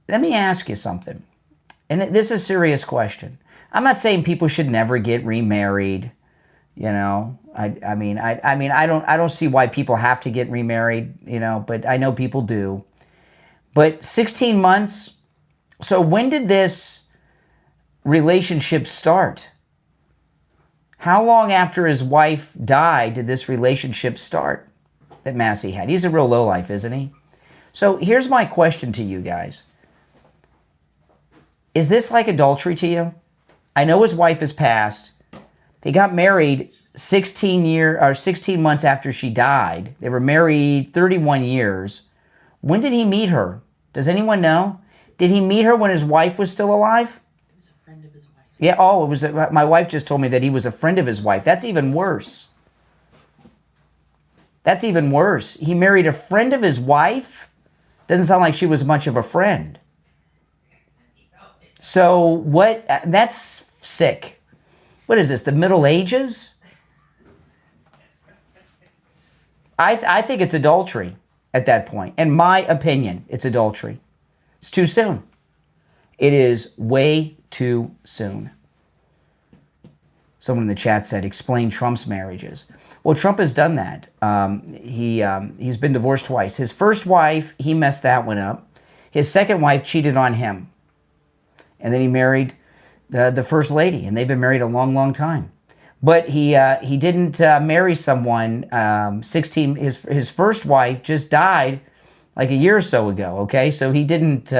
Let me ask you something. And this is a serious question. I'm not saying people should never get remarried. I don't see why people have to get remarried, but I know people do. But 16 months. So when did this relationship start? How long after his wife died did this relationship start that Massey had? He's a real lowlife, isn't he? So here's my question to you guys. Is this like adultery to you? I know his wife has passed. They got married 16 months after she died. They were married 31 years. When did he meet her? Does anyone know? Did he meet her when his wife was still alive? Yeah, my wife just told me that he was a friend of his wife. That's even worse. That's even worse. He married a friend of his wife? Doesn't sound like she was much of a friend. So what? That's sick. What is this, the Middle Ages? I think it's adultery at that point. In my opinion, it's adultery. It's too soon. It is way too soon. Someone in the chat said, explain Trump's marriages. Well, Trump has done that. He's been divorced twice. His first wife, he messed that one up. His second wife cheated on him. And then he married the first lady, and they've been married a long, long time. But he didn't marry someone 16. His first wife just died like a year or so ago. Okay, so he didn't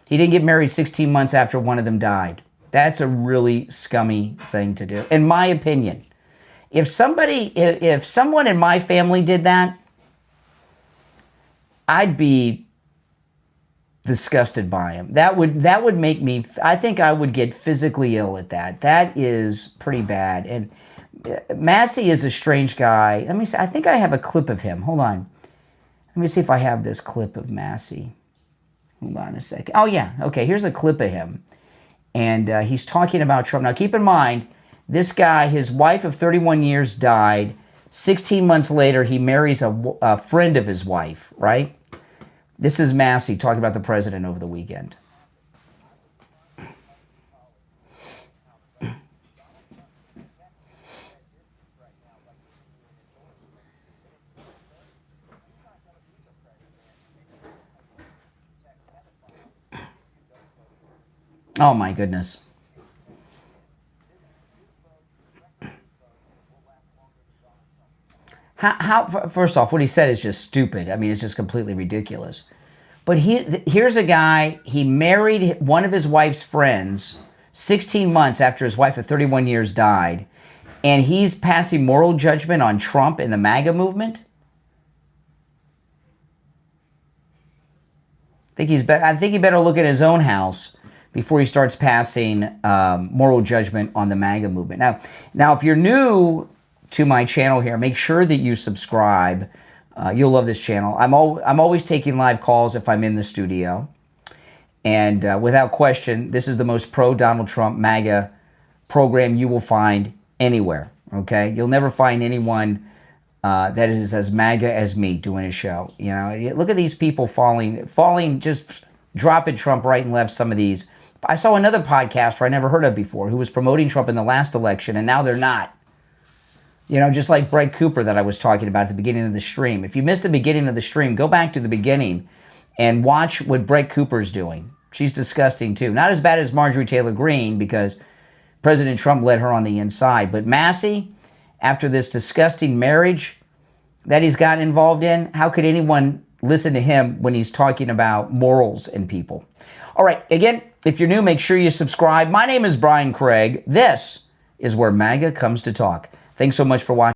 get married 16 months after one of them died. That's a really scummy thing to do, in my opinion. If someone in my family did that, I'd be disgusted by him. That would make me, I think I would get physically ill at that. That is pretty bad. And Massey is a strange guy. Let me see. I think I have a clip of him. Hold on. Let me see if I have this clip of Massey. Hold on a second. Oh, yeah. Okay, here's a clip of him. And he's talking about Trump. Now, keep in mind, this guy, his wife of 31 years died. 16 months later, he marries a friend of his wife, right? This is Massey talking about the president over the weekend. Oh my goodness. First off, what he said is just stupid. I mean, it's just completely ridiculous. But here's a guy, he married one of his wife's friends 16 months after his wife of 31 years died, and he's passing moral judgment on Trump and the MAGA movement? I think he better look at his own house before he starts passing moral judgment on the MAGA movement. Now, if you're new to my channel here, make sure that you subscribe. You'll love this channel. I'm always taking live calls if I'm in the studio. And without question, this is the most pro-Donald Trump MAGA program you will find anywhere, okay? You'll never find anyone that is as MAGA as me doing a show. You know, look at these people falling, just dropping Trump right and left, some of these. I saw another podcaster I never heard of before who was promoting Trump in the last election, and now they're not. You know, just like Brett Cooper that I was talking about at the beginning of the stream. If you missed the beginning of the stream, go back to the beginning and watch what Brett Cooper's doing. She's disgusting too. Not as bad as Marjorie Taylor Greene because President Trump let her on the inside. But Massey, after this disgusting marriage that he's gotten involved in, how could anyone listen to him when he's talking about morals and people? All right, again, if you're new, make sure you subscribe. My name is Brian Craig. This is where MAGA comes to talk. Thanks so much for watching.